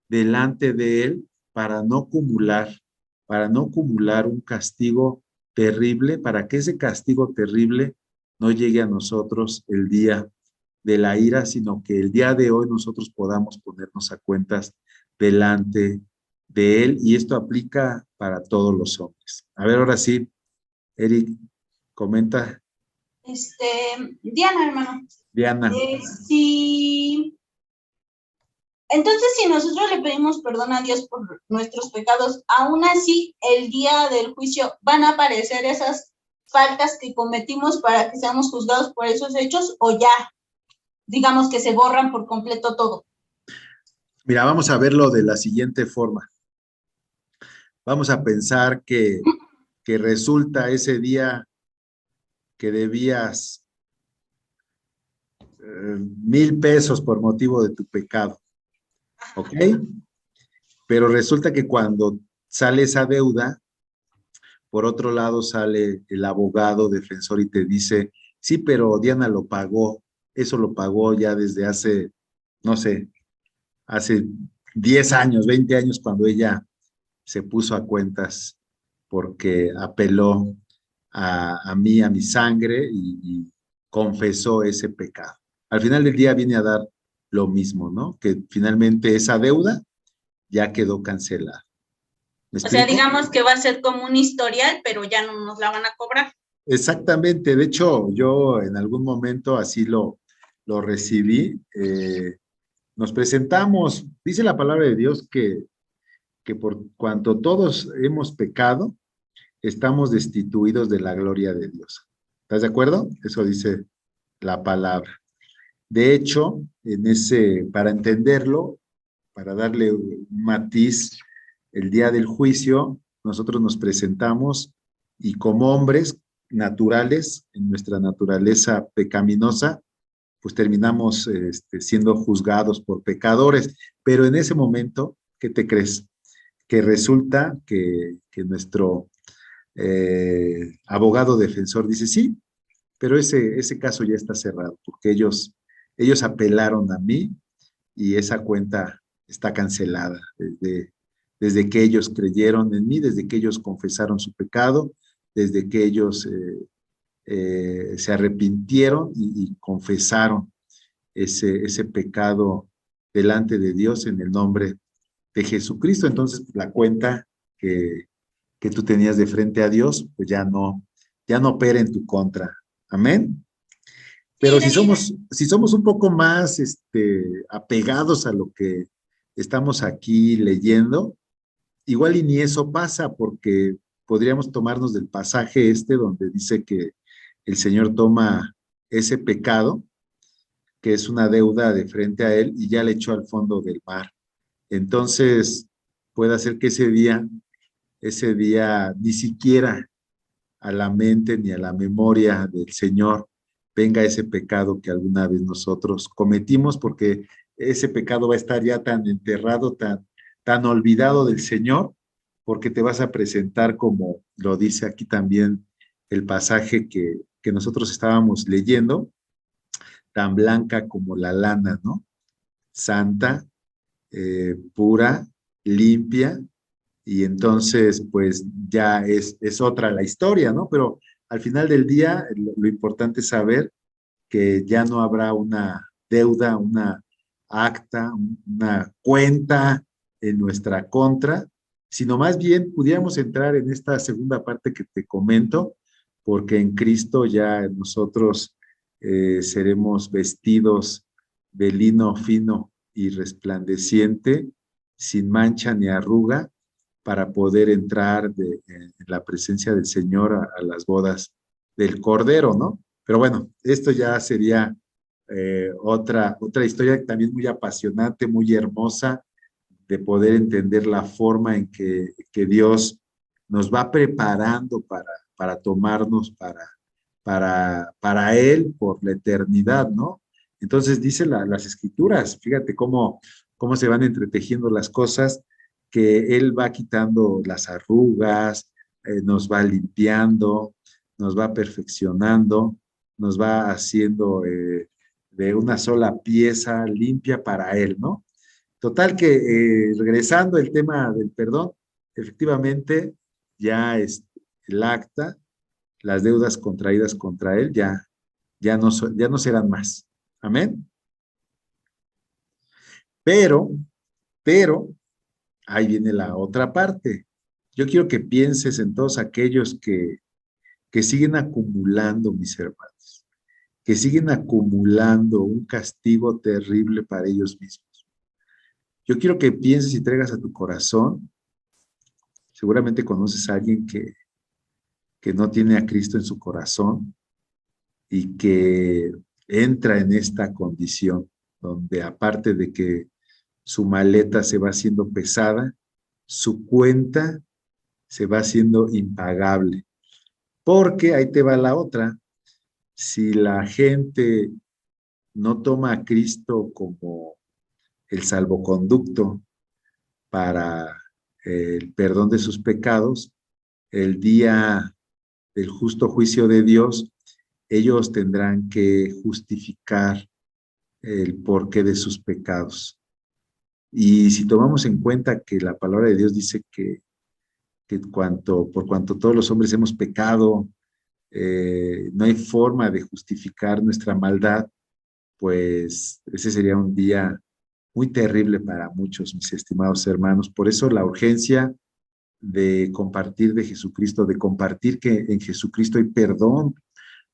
delante de Él para no acumular un castigo terrible, para que ese castigo terrible no llegue a nosotros el día de la ira, sino que el día de hoy nosotros podamos ponernos a cuentas delante de Él, y esto aplica para todos los hombres. A ver, ahora sí, Eric, comenta. Diana, hermano. Diana. Sí. Entonces, si nosotros le pedimos perdón a Dios por nuestros pecados, aún así, el día del juicio van a aparecer esas faltas que cometimos para que seamos juzgados por esos hechos, o ya, digamos que se borran por completo todo. Mira, vamos a verlo de la siguiente forma. Vamos a pensar que resulta ese día que debías 1,000 pesos por motivo de tu pecado, ¿ok? Pero resulta que cuando sale esa deuda, por otro lado sale el abogado defensor y te dice, sí, pero Diana lo pagó, eso lo pagó ya desde hace, no sé, hace 10 años, 20 años, cuando ella se puso a cuentas porque apeló a mí, a mi sangre, y confesó ese pecado. Al final del día viene a dar lo mismo, ¿no? Que finalmente esa deuda ya quedó cancelada. ¿Me O sea, explico? digamos que va a ser como un historial, pero ya no nos la van a cobrar. Exactamente. De hecho, yo en algún momento así lo recibí. Nos presentamos, dice la palabra de Dios que por cuanto todos hemos pecado, estamos destituidos de la gloria de Dios. ¿Estás de acuerdo? Eso dice la palabra. De hecho, para entenderlo, para darle un matiz, el día del juicio, nosotros nos presentamos y como hombres naturales, en nuestra naturaleza pecaminosa, pues terminamos siendo juzgados por pecadores. Pero en ese momento, ¿qué te crees? Que resulta que nuestro abogado defensor dice, sí, pero ese caso ya está cerrado, porque ellos apelaron a mí y esa cuenta está cancelada desde que ellos creyeron en mí, desde que ellos confesaron su pecado, desde que ellos se arrepintieron y confesaron ese pecado delante de Dios en el nombre de Jesucristo. Entonces, la cuenta que tú tenías de frente a Dios, pues ya no opera en tu contra. Amén. Pero si somos un poco más apegados a lo que estamos aquí leyendo, igual y ni eso pasa, porque podríamos tomarnos del pasaje donde dice que el Señor toma ese pecado, que es una deuda de frente a Él, y ya le echó al fondo del mar. Entonces, puede ser que ese día ni siquiera a la mente ni a la memoria del Señor venga ese pecado que alguna vez nosotros cometimos, porque ese pecado va a estar ya tan enterrado, tan olvidado del Señor, porque te vas a presentar, como lo dice aquí también el pasaje que nosotros estábamos leyendo, tan blanca como la lana, ¿no? Santa, pura, limpia, y entonces pues ya es otra la historia, ¿no? Pero al final del día, lo importante es saber que ya no habrá una deuda, una acta, una cuenta en nuestra contra, sino más bien pudiéramos entrar en esta segunda parte que te comento, porque en Cristo ya nosotros seremos vestidos de lino fino y resplandeciente, sin mancha ni arruga, para poder entrar en la presencia del Señor a las bodas del Cordero, ¿no? Pero bueno, esto ya sería otra historia también muy apasionante, muy hermosa, de poder entender la forma en que Dios nos va preparando para tomarnos para Él por la eternidad, ¿no? Entonces dice las escrituras, fíjate cómo se van entretejiendo las cosas, que Él va quitando las arrugas, nos va limpiando, nos va perfeccionando, nos va haciendo de una sola pieza limpia para Él, ¿no? Total que regresando al tema del perdón, efectivamente ya es el acta, las deudas contraídas contra Él ya no serán más. Amén. Pero, ahí viene la otra parte. Yo quiero que pienses en todos aquellos que siguen acumulando, mis hermanos, que siguen acumulando un castigo terrible para ellos mismos. Yo quiero que pienses y traigas a tu corazón, seguramente conoces a alguien que no tiene a Cristo en su corazón y que entra en esta condición, donde aparte de que su maleta se va haciendo pesada, su cuenta se va haciendo impagable. Porque ahí te va la otra, si la gente no toma a Cristo como el salvoconducto para el perdón de sus pecados, el día del justo juicio de Dios, ellos tendrán que justificar el porqué de sus pecados. Y si tomamos en cuenta que la palabra de Dios dice que por cuanto todos los hombres hemos pecado, no hay forma de justificar nuestra maldad, pues ese sería un día muy terrible para muchos, mis estimados hermanos. Por eso la urgencia de compartir de Jesucristo, de compartir que en Jesucristo hay perdón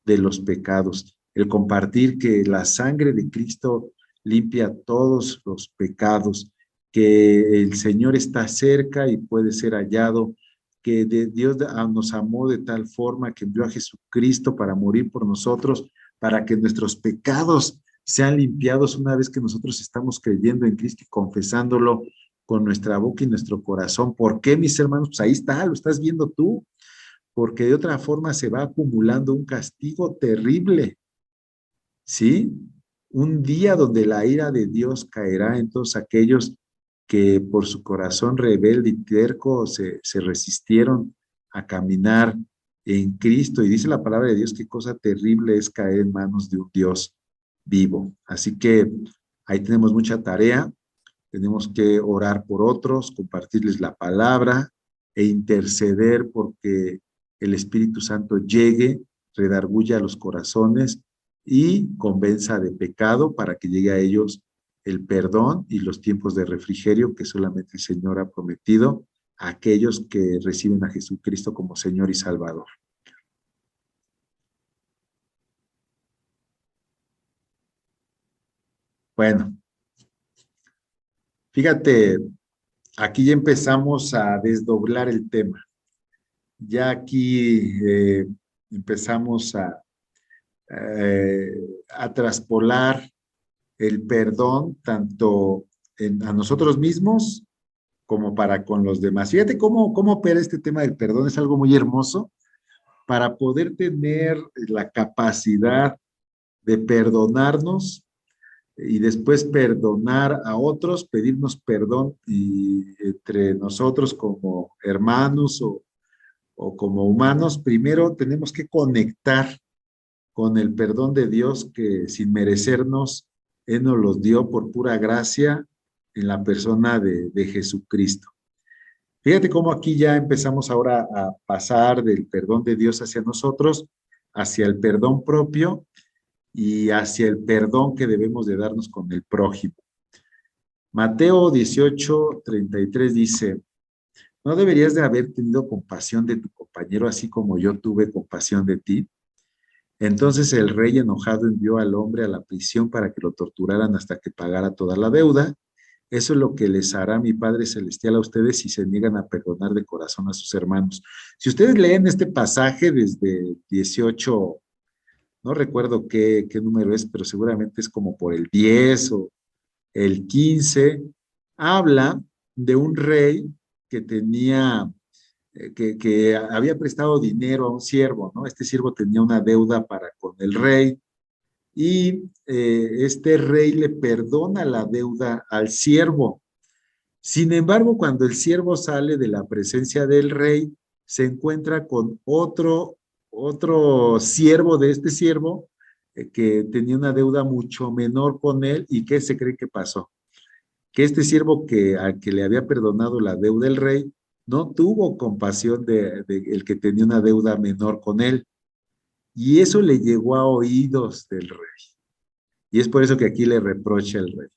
de los pecados, el compartir que la sangre de Cristo limpia todos los pecados, que el Señor está cerca y puede ser hallado, que Dios nos amó de tal forma que envió a Jesucristo para morir por nosotros, para que nuestros pecados sean limpiados una vez que nosotros estamos creyendo en Cristo y confesándolo con nuestra boca y nuestro corazón. ¿Por qué, mis hermanos? Pues ahí está, lo estás viendo tú, porque de otra forma se va acumulando un castigo terrible, ¿sí? Un día donde la ira de Dios caerá en todos aquellos que por su corazón rebelde y terco se resistieron a caminar en Cristo. Y dice la palabra de Dios que cosa terrible es caer en manos de un Dios vivo. Así que ahí tenemos mucha tarea. Tenemos que orar por otros, compartirles la palabra e interceder porque el Espíritu Santo llegue, redarguya los corazones y convenza de pecado para que llegue a ellos el perdón y los tiempos de refrigerio que solamente el Señor ha prometido a aquellos que reciben a Jesucristo como Señor y Salvador. Bueno, fíjate, aquí ya empezamos a desdoblar el tema. Ya aquí empezamos a traspolar el perdón tanto a nosotros mismos como para con los demás. Fíjate cómo opera este tema del perdón, es algo muy hermoso para poder tener la capacidad de perdonarnos y después perdonar a otros, pedirnos perdón y entre nosotros como hermanos o como humanos. Primero tenemos que conectar con el perdón de Dios que sin merecernos, Él nos los dio por pura gracia en la persona de Jesucristo. Fíjate cómo aquí ya empezamos ahora a pasar del perdón de Dios hacia nosotros, hacia el perdón propio y hacia el perdón que debemos de darnos con el prójimo. Mateo 18:33 dice, ¿no deberías de haber tenido compasión de tu compañero así como yo tuve compasión de ti? Entonces el rey enojado envió al hombre a la prisión para que lo torturaran hasta que pagara toda la deuda. Eso es lo que les hará mi Padre Celestial a ustedes si se niegan a perdonar de corazón a sus hermanos. Si ustedes leen este pasaje desde 18, no recuerdo qué número es, pero seguramente es como por el 10 o el 15, habla de un rey que tenía, que había prestado dinero a un siervo, ¿no? Este siervo tenía una deuda para con el rey y este rey le perdona la deuda al siervo. Sin embargo, cuando el siervo sale de la presencia del rey, se encuentra con otro siervo de este siervo que tenía una deuda mucho menor con él. ¿Y qué se cree que pasó? Que este siervo al que le había perdonado la deuda el rey no tuvo compasión de el que tenía una deuda menor con él. Y eso le llegó a oídos del rey. Y es por eso que aquí le reprocha el rey.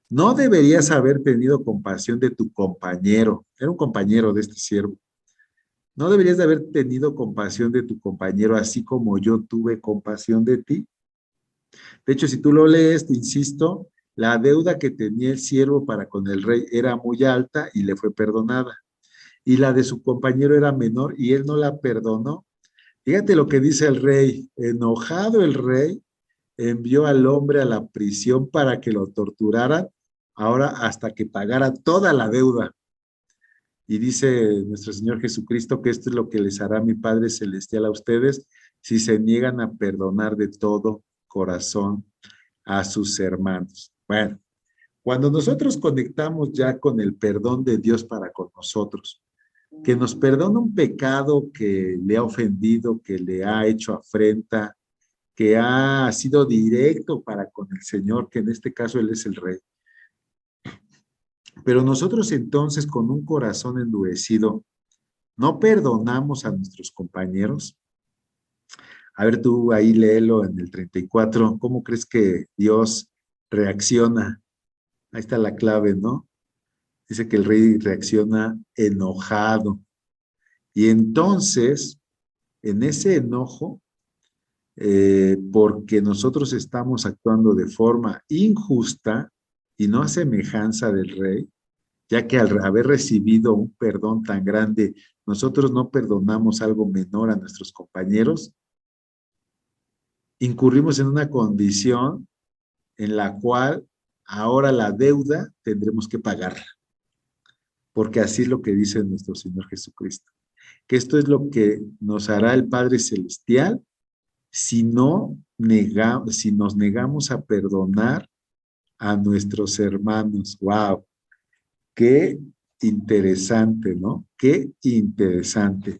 No deberías haber tenido compasión de tu compañero. Era un compañero de este siervo. No deberías de haber tenido compasión de tu compañero, así como yo tuve compasión de ti. De hecho, si tú lo lees, te insisto, la deuda que tenía el siervo para con el rey era muy alta y le fue perdonada. Y la de su compañero era menor y él no la perdonó. Fíjate lo que dice el rey. Enojado el rey, envió al hombre a la prisión para que lo torturaran, ahora hasta que pagara toda la deuda. Y dice nuestro Señor Jesucristo que esto es lo que les hará mi Padre Celestial a ustedes si se niegan a perdonar de todo corazón a sus hermanos. Bueno, cuando nosotros conectamos ya con el perdón de Dios para con nosotros, que nos perdona un pecado que le ha ofendido, que le ha hecho afrenta, que ha sido directo para con el Señor, que en este caso Él es el Rey. Pero nosotros entonces con un corazón endurecido, ¿no perdonamos a nuestros compañeros? A ver, tú ahí léelo en el 34, ¿cómo crees que Dios reacciona? Ahí está la clave, ¿no? Dice que el rey reacciona enojado. Y entonces, en ese enojo, porque nosotros estamos actuando de forma injusta y no a semejanza del rey, ya que al haber recibido un perdón tan grande, nosotros no perdonamos algo menor a nuestros compañeros, incurrimos en una condición en la cual ahora la deuda tendremos que pagarla, porque así es lo que dice nuestro Señor Jesucristo, que esto es lo que nos hará el Padre Celestial si si nos negamos a perdonar a nuestros hermanos. ¡Wow! Qué interesante, ¿no? Qué interesante.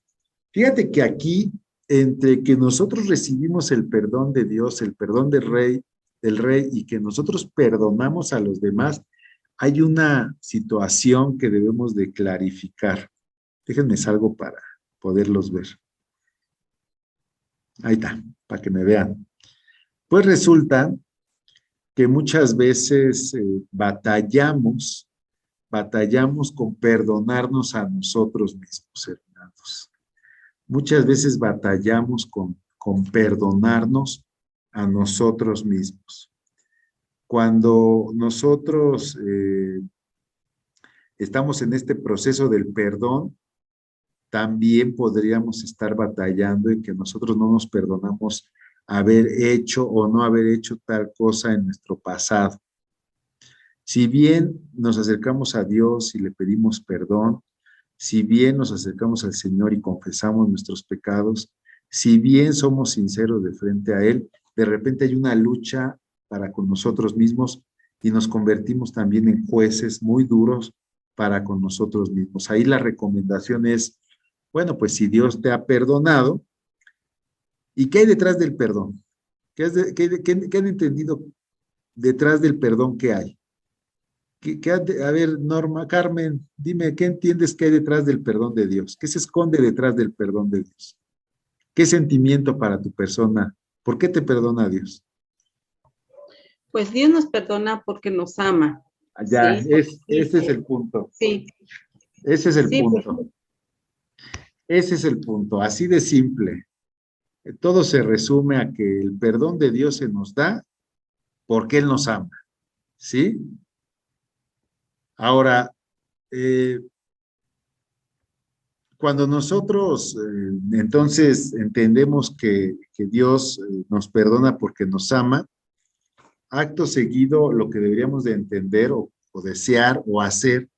Fíjate que aquí, entre que nosotros recibimos el perdón de Dios, el perdón del rey, y que nosotros perdonamos a los demás, hay una situación que debemos de clarificar. Déjenme salgo para poderlos ver. Ahí está, para que me vean. Pues resulta que muchas veces batallamos con perdonarnos a nosotros mismos, hermanos. Muchas veces batallamos con perdonarnos a nosotros mismos. Cuando nosotros estamos en este proceso del perdón, también podríamos estar batallando en que nosotros no nos perdonamos haber hecho o no haber hecho tal cosa en nuestro pasado. Si bien nos acercamos a Dios y le pedimos perdón, si bien nos acercamos al Señor y confesamos nuestros pecados, si bien somos sinceros de frente a Él, de repente hay una lucha para con nosotros mismos y nos convertimos también en jueces muy duros para con nosotros mismos. Ahí la recomendación es, bueno, pues si Dios te ha perdonado, ¿y qué hay detrás del perdón? ¿Qué han entendido detrás del perdón que hay? A ver, Norma, Carmen, dime, ¿qué entiendes que hay detrás del perdón de Dios? ¿Qué se esconde detrás del perdón de Dios? ¿Qué sentimiento para tu persona? ¿Por qué te perdona Dios? Pues Dios nos perdona porque nos ama. Ya, Sí, ese es el punto. sí, Ese es el sí, pues, punto. Ese es el punto, así de simple. Todo se resume a que el perdón de Dios se nos da porque Él nos ama, ¿sí? Ahora, eh, cuando nosotros entonces entendemos que Dios nos perdona porque nos ama, acto seguido lo que deberíamos de entender o desear o hacer,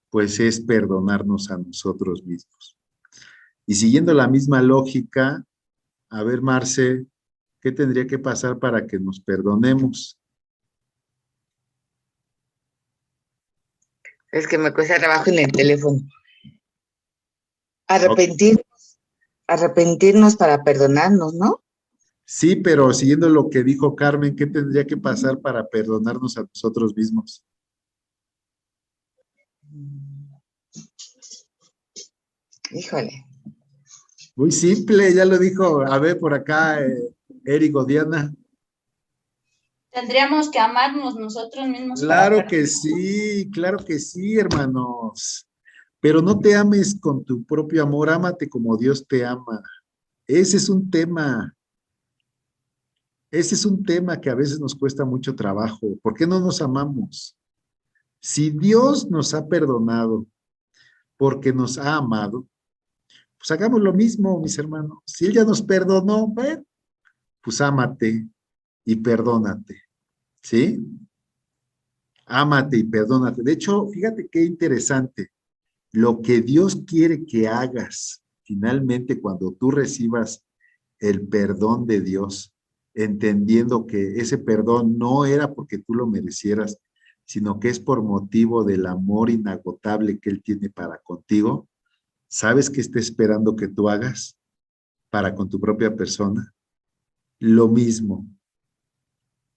pues es perdonarnos a nosotros mismos. Y siguiendo la misma lógica, a ver, Marce, ¿qué tendría que pasar para que nos perdonemos? Es que me cuesta trabajo en el teléfono. Ok. Arrepentirnos para perdonarnos, ¿no? Sí, pero siguiendo lo que dijo Carmen, ¿qué tendría que pasar para perdonarnos a nosotros mismos? Híjole. Muy simple, ya lo dijo, a ver, por acá, Eric o Diana. Tendríamos que amarnos nosotros mismos para Claro que sí, hermanos. Pero no te ames con tu propio amor, ámate como Dios te ama. Ese es un tema. Ese es un tema que a veces nos cuesta mucho trabajo. ¿Por qué no nos amamos? Si Dios nos ha perdonado porque nos ha amado, pues hagamos lo mismo, mis hermanos. Si Él ya nos perdonó, bueno, pues ámate y perdónate, ¿sí? Ámate y perdónate. De hecho, fíjate qué interesante. Lo que Dios quiere que hagas finalmente cuando tú recibas el perdón de Dios, entendiendo que ese perdón no era porque tú lo merecieras, sino que es por motivo del amor inagotable que Él tiene para contigo. ¿Sabes qué está esperando que tú hagas para con tu propia persona? Lo mismo,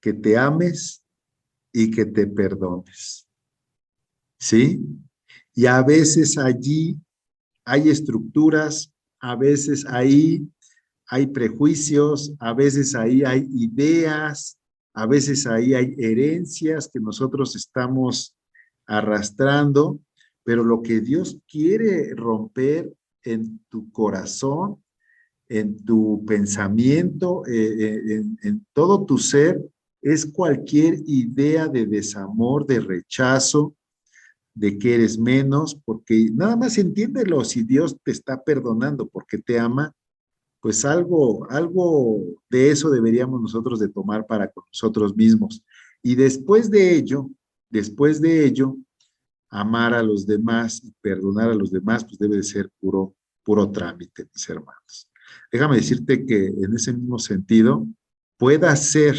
que te ames y que te perdones. ¿Sí? Y a veces allí hay estructuras, a veces ahí hay prejuicios, a veces ahí hay ideas, a veces ahí hay herencias que nosotros estamos arrastrando, pero lo que Dios quiere romper en tu corazón, en tu pensamiento, en todo tu ser, es cualquier idea de desamor, de rechazo, de que eres menos, porque nada más entiéndelo, si Dios te está perdonando porque te ama, pues algo de eso deberíamos nosotros de tomar para con nosotros mismos. Y después de ello, amar a los demás y perdonar a los demás, pues debe de ser puro trámite, mis hermanos. Déjame decirte que en ese mismo sentido, pueda ser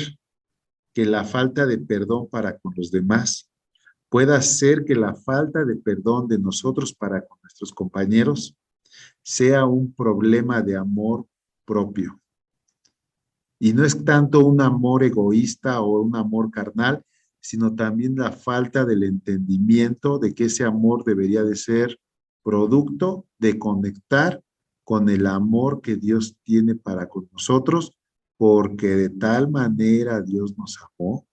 que la falta de perdón para con los demás pueda ser que la falta de perdón de nosotros para con nuestros compañeros sea un problema de amor propio. Y no es tanto un amor egoísta o un amor carnal, sino también la falta del entendimiento de que ese amor debería de ser producto de conectar con el amor que Dios tiene para con nosotros, porque de tal manera Dios nos amó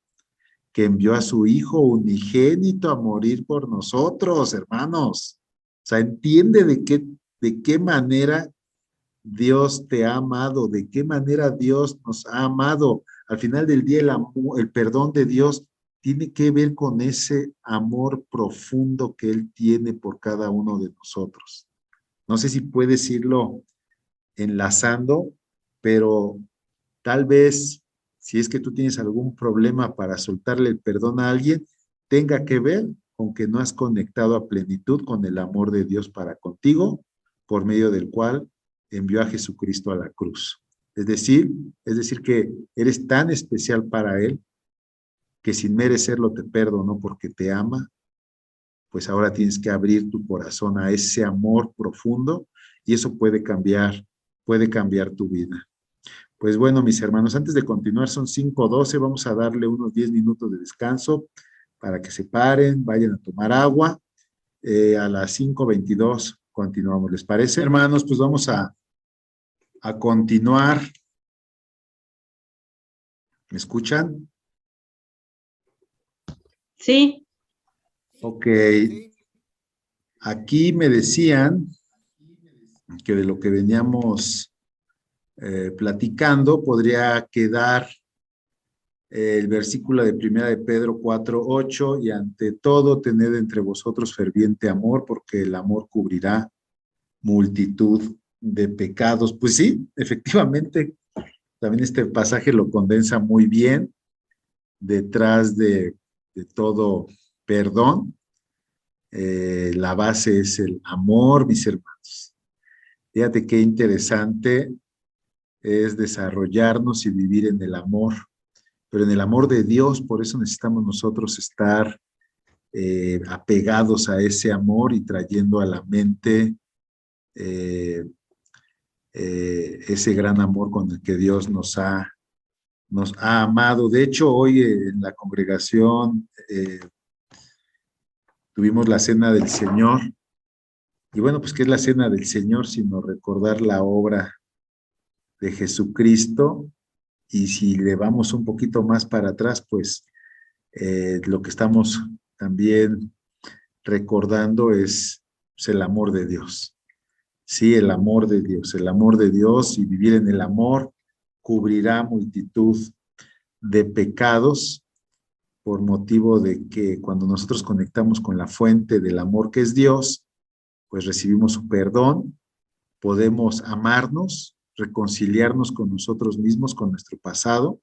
que envió a su Hijo unigénito a morir por nosotros, hermanos. O sea, entiende de qué manera Dios te ha amado, de qué manera Dios nos ha amado. Al final del día, el perdón de Dios tiene que ver con ese amor profundo que Él tiene por cada uno de nosotros. No sé si puedes irlo enlazando, pero tal vez si es que tú tienes algún problema para soltarle el perdón a alguien, tenga que ver con que no has conectado a plenitud con el amor de Dios para contigo, por medio del cual envió a Jesucristo a la cruz. Es decir que eres tan especial para Él que sin merecerlo te perdonó porque te ama, pues ahora tienes que abrir tu corazón a ese amor profundo y eso puede cambiar tu vida. Pues bueno, mis hermanos, antes de continuar, son 5:12, vamos a darle unos 10 minutos de descanso para que se paren, vayan a tomar agua. A las 5:22 continuamos, ¿les parece? Hermanos, pues vamos a continuar. ¿Me escuchan? Sí, Ok. Aquí me decían que de lo que veníamos platicando podría quedar el versículo de 1 de Pedro 4:8, y ante todo tened entre vosotros ferviente amor, porque el amor cubrirá multitud de pecados. Pues sí, efectivamente, también este pasaje lo condensa muy bien. Detrás de todo perdón, la base es el amor, mis hermanos. Fíjate qué interesante es desarrollarnos y vivir en el amor, pero en el amor de Dios. Por eso necesitamos nosotros estar apegados a ese amor y trayendo a la mente ese gran amor con el que Dios nos ha amado. De hecho, hoy en la congregación tuvimos la Cena del Señor. Y bueno, pues ¿qué es la Cena del Señor? Sino recordar la obra de Jesucristo. Y si le vamos un poquito más para atrás, pues lo que estamos también recordando es pues, el amor de Dios. Sí, el amor de Dios, y vivir en el amor cubrirá multitud de pecados, por motivo de que cuando nosotros conectamos con la fuente del amor que es Dios, pues recibimos su perdón, podemos amarnos, reconciliarnos con nosotros mismos, con nuestro pasado,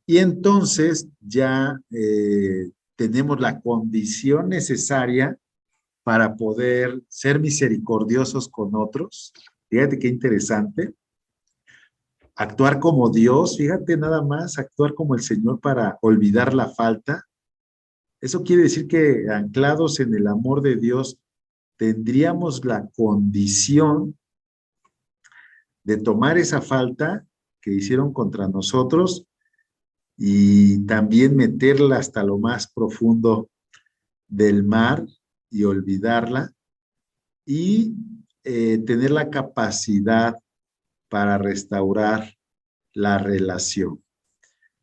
y entonces ya tenemos la condición necesaria para poder ser misericordiosos con otros. Fíjate qué interesante. Actuar como Dios, fíjate nada más, actuar como el Señor para olvidar la falta. Eso quiere decir que anclados en el amor de Dios, tendríamos la condición de tomar esa falta que hicieron contra nosotros y también meterla hasta lo más profundo del mar y olvidarla, y tener la capacidad para restaurar la relación.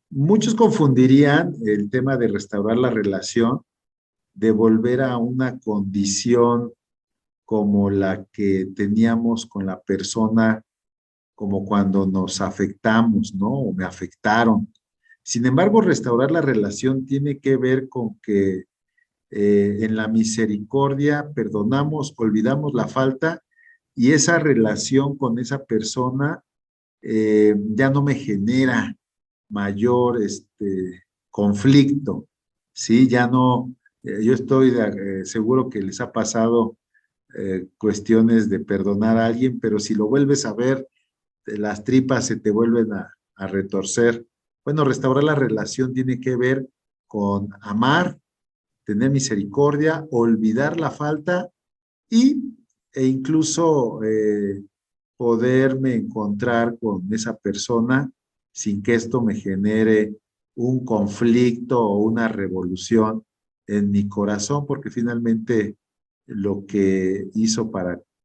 Muchos confundirían el tema de restaurar la relación, de volver a una condición como la que teníamos con la persona, como cuando nos afectamos, ¿no? O me afectaron. Sin embargo, restaurar la relación tiene que ver con que en la misericordia perdonamos, olvidamos la falta, y esa relación con esa persona ya no me genera mayor conflicto, ¿sí? Ya no, yo estoy seguro que les ha pasado cuestiones de perdonar a alguien, pero si lo vuelves a ver, las tripas se te vuelven a retorcer. Bueno, restaurar la relación tiene que ver con amar, tener misericordia, olvidar la falta e incluso poderme encontrar con esa persona sin que esto me genere un conflicto o una revolución en mi corazón, porque finalmente lo que hizo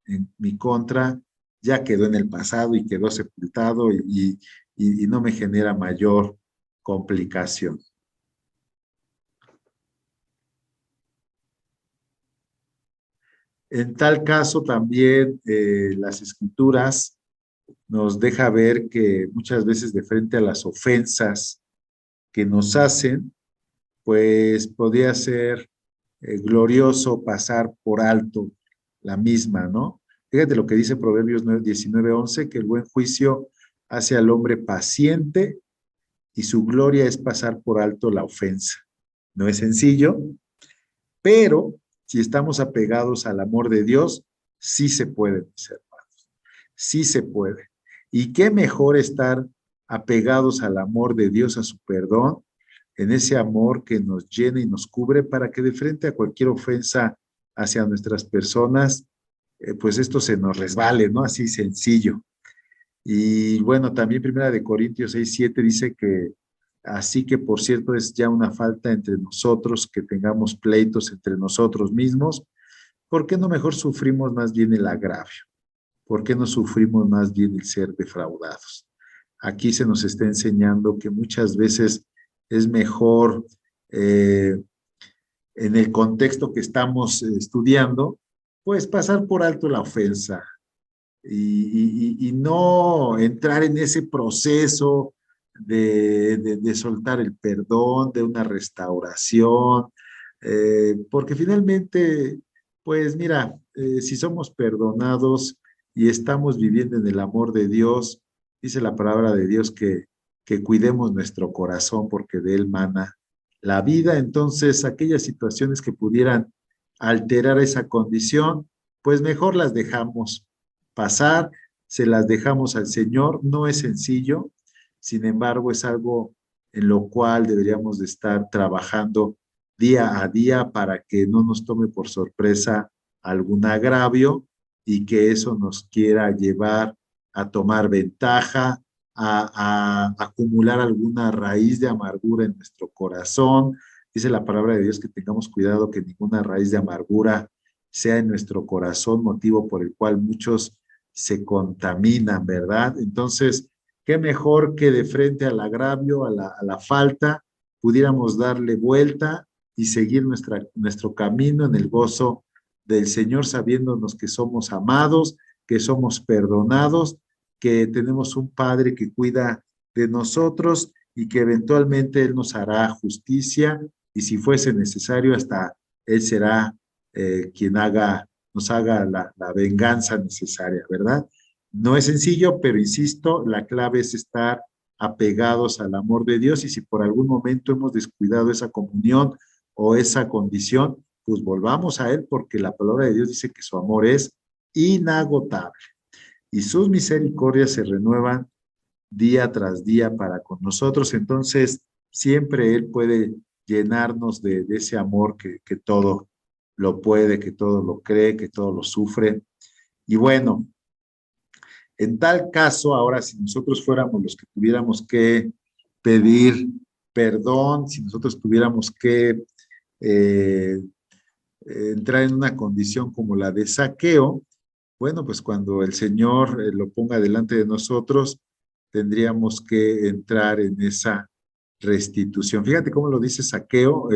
en mi contra ya quedó en el pasado y quedó sepultado y no me genera mayor complicación. En tal caso, también las Escrituras nos deja ver que muchas veces de frente a las ofensas que nos hacen, pues podría ser glorioso pasar por alto la misma, ¿no? Fíjate lo que dice Proverbios 19:11, que el buen juicio hace al hombre paciente y su gloria es pasar por alto la ofensa. No es sencillo, pero si estamos apegados al amor de Dios, sí se puede, mis hermanos, sí se puede. Y qué mejor estar apegados al amor de Dios, a su perdón, en ese amor que nos llena y nos cubre, para que de frente a cualquier ofensa hacia nuestras personas, pues esto se nos resbale, ¿no? Así sencillo. Y bueno, también 1 Corintios 6:7 dice que Así que, por cierto, es ya una falta entre nosotros que tengamos pleitos entre nosotros mismos. ¿Por qué no mejor sufrimos más bien el agravio? ¿Por qué no sufrimos más bien el ser defraudados? Aquí se nos está enseñando que muchas veces es mejor, en el contexto que estamos estudiando, pues pasar por alto la ofensa y no entrar en ese proceso de soltar el perdón, de una restauración, porque finalmente, pues mira, si somos perdonados y estamos viviendo en el amor de Dios, dice la palabra de Dios que cuidemos nuestro corazón porque de él mana la vida. Entonces, aquellas situaciones que pudieran alterar esa condición, pues mejor las dejamos pasar, se las dejamos al Señor. No es sencillo, sin embargo, es algo en lo cual deberíamos de estar trabajando día a día para que no nos tome por sorpresa algún agravio y que eso nos quiera llevar a tomar ventaja, a acumular alguna raíz de amargura en nuestro corazón. Dice la palabra de Dios que tengamos cuidado que ninguna raíz de amargura sea en nuestro corazón, motivo por el cual muchos se contaminan, ¿verdad? Entonces, qué mejor que de frente al agravio, a la falta, pudiéramos darle vuelta y seguir nuestro camino en el gozo del Señor, sabiéndonos que somos amados, que somos perdonados, que tenemos un Padre que cuida de nosotros y que eventualmente Él nos hará justicia y si fuese necesario hasta Él será quien nos haga la venganza necesaria, ¿verdad? No es sencillo, pero insisto, la clave es estar apegados al amor de Dios y si por algún momento hemos descuidado esa comunión o esa condición, pues volvamos a Él porque la palabra de Dios dice que su amor es inagotable y sus misericordias se renuevan día tras día para con nosotros. Entonces, siempre Él puede llenarnos de ese amor que todo lo puede, que todo lo cree, que todo lo sufre. Y bueno, en tal caso, ahora si nosotros fuéramos los que tuviéramos que pedir perdón, si nosotros tuviéramos que entrar en una condición como la de Zaqueo, bueno, pues cuando el Señor lo ponga delante de nosotros, tendríamos que entrar en esa restitución. Fíjate cómo lo dice Zaqueo,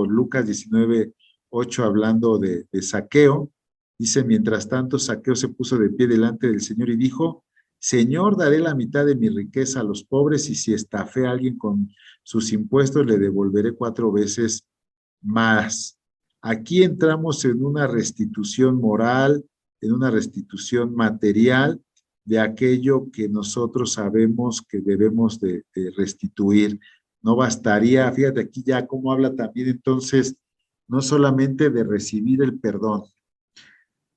Lucas 19:8 hablando de Zaqueo, dice, mientras tanto Zaqueo se puso de pie delante del Señor y dijo, Señor, daré la mitad de mi riqueza a los pobres y si estafé a alguien con sus impuestos, le devolveré 4 veces más. Aquí entramos en una restitución moral, en una restitución material de aquello que nosotros sabemos que debemos de restituir. No bastaría, fíjate aquí ya cómo habla también entonces, no solamente de recibir el perdón,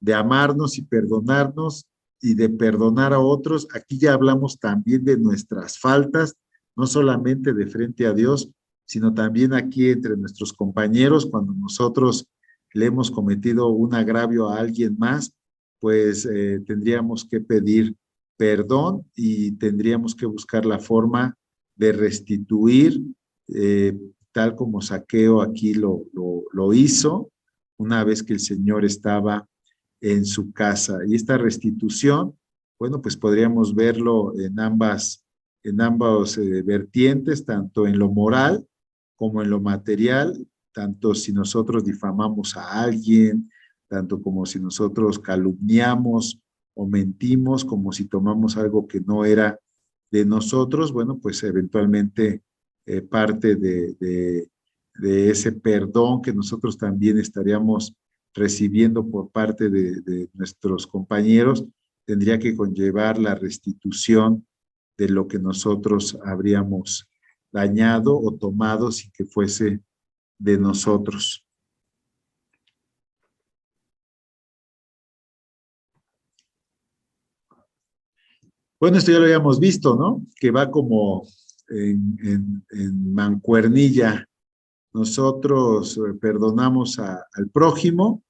de amarnos y perdonarnos y de perdonar a otros, aquí ya hablamos también de nuestras faltas, no solamente de frente a Dios, sino también aquí entre nuestros compañeros, cuando nosotros le hemos cometido un agravio a alguien más, pues tendríamos que pedir perdón y tendríamos que buscar la forma de restituir, tal como Zaqueo aquí lo hizo, una vez que el Señor estaba en su casa. Y esta restitución, bueno, pues podríamos verlo en ambas vertientes, tanto en lo moral como en lo material, tanto si nosotros difamamos a alguien, tanto como si nosotros calumniamos o mentimos, como si tomamos algo que no era de nosotros, bueno, pues eventualmente parte de ese perdón que nosotros también estaríamos recibiendo por parte de nuestros compañeros, tendría que conllevar la restitución de lo que nosotros habríamos dañado o tomado sin que fuese de nosotros. Bueno, esto ya lo habíamos visto, ¿no? Que va como en mancuernilla. Nosotros perdonamos al prójimo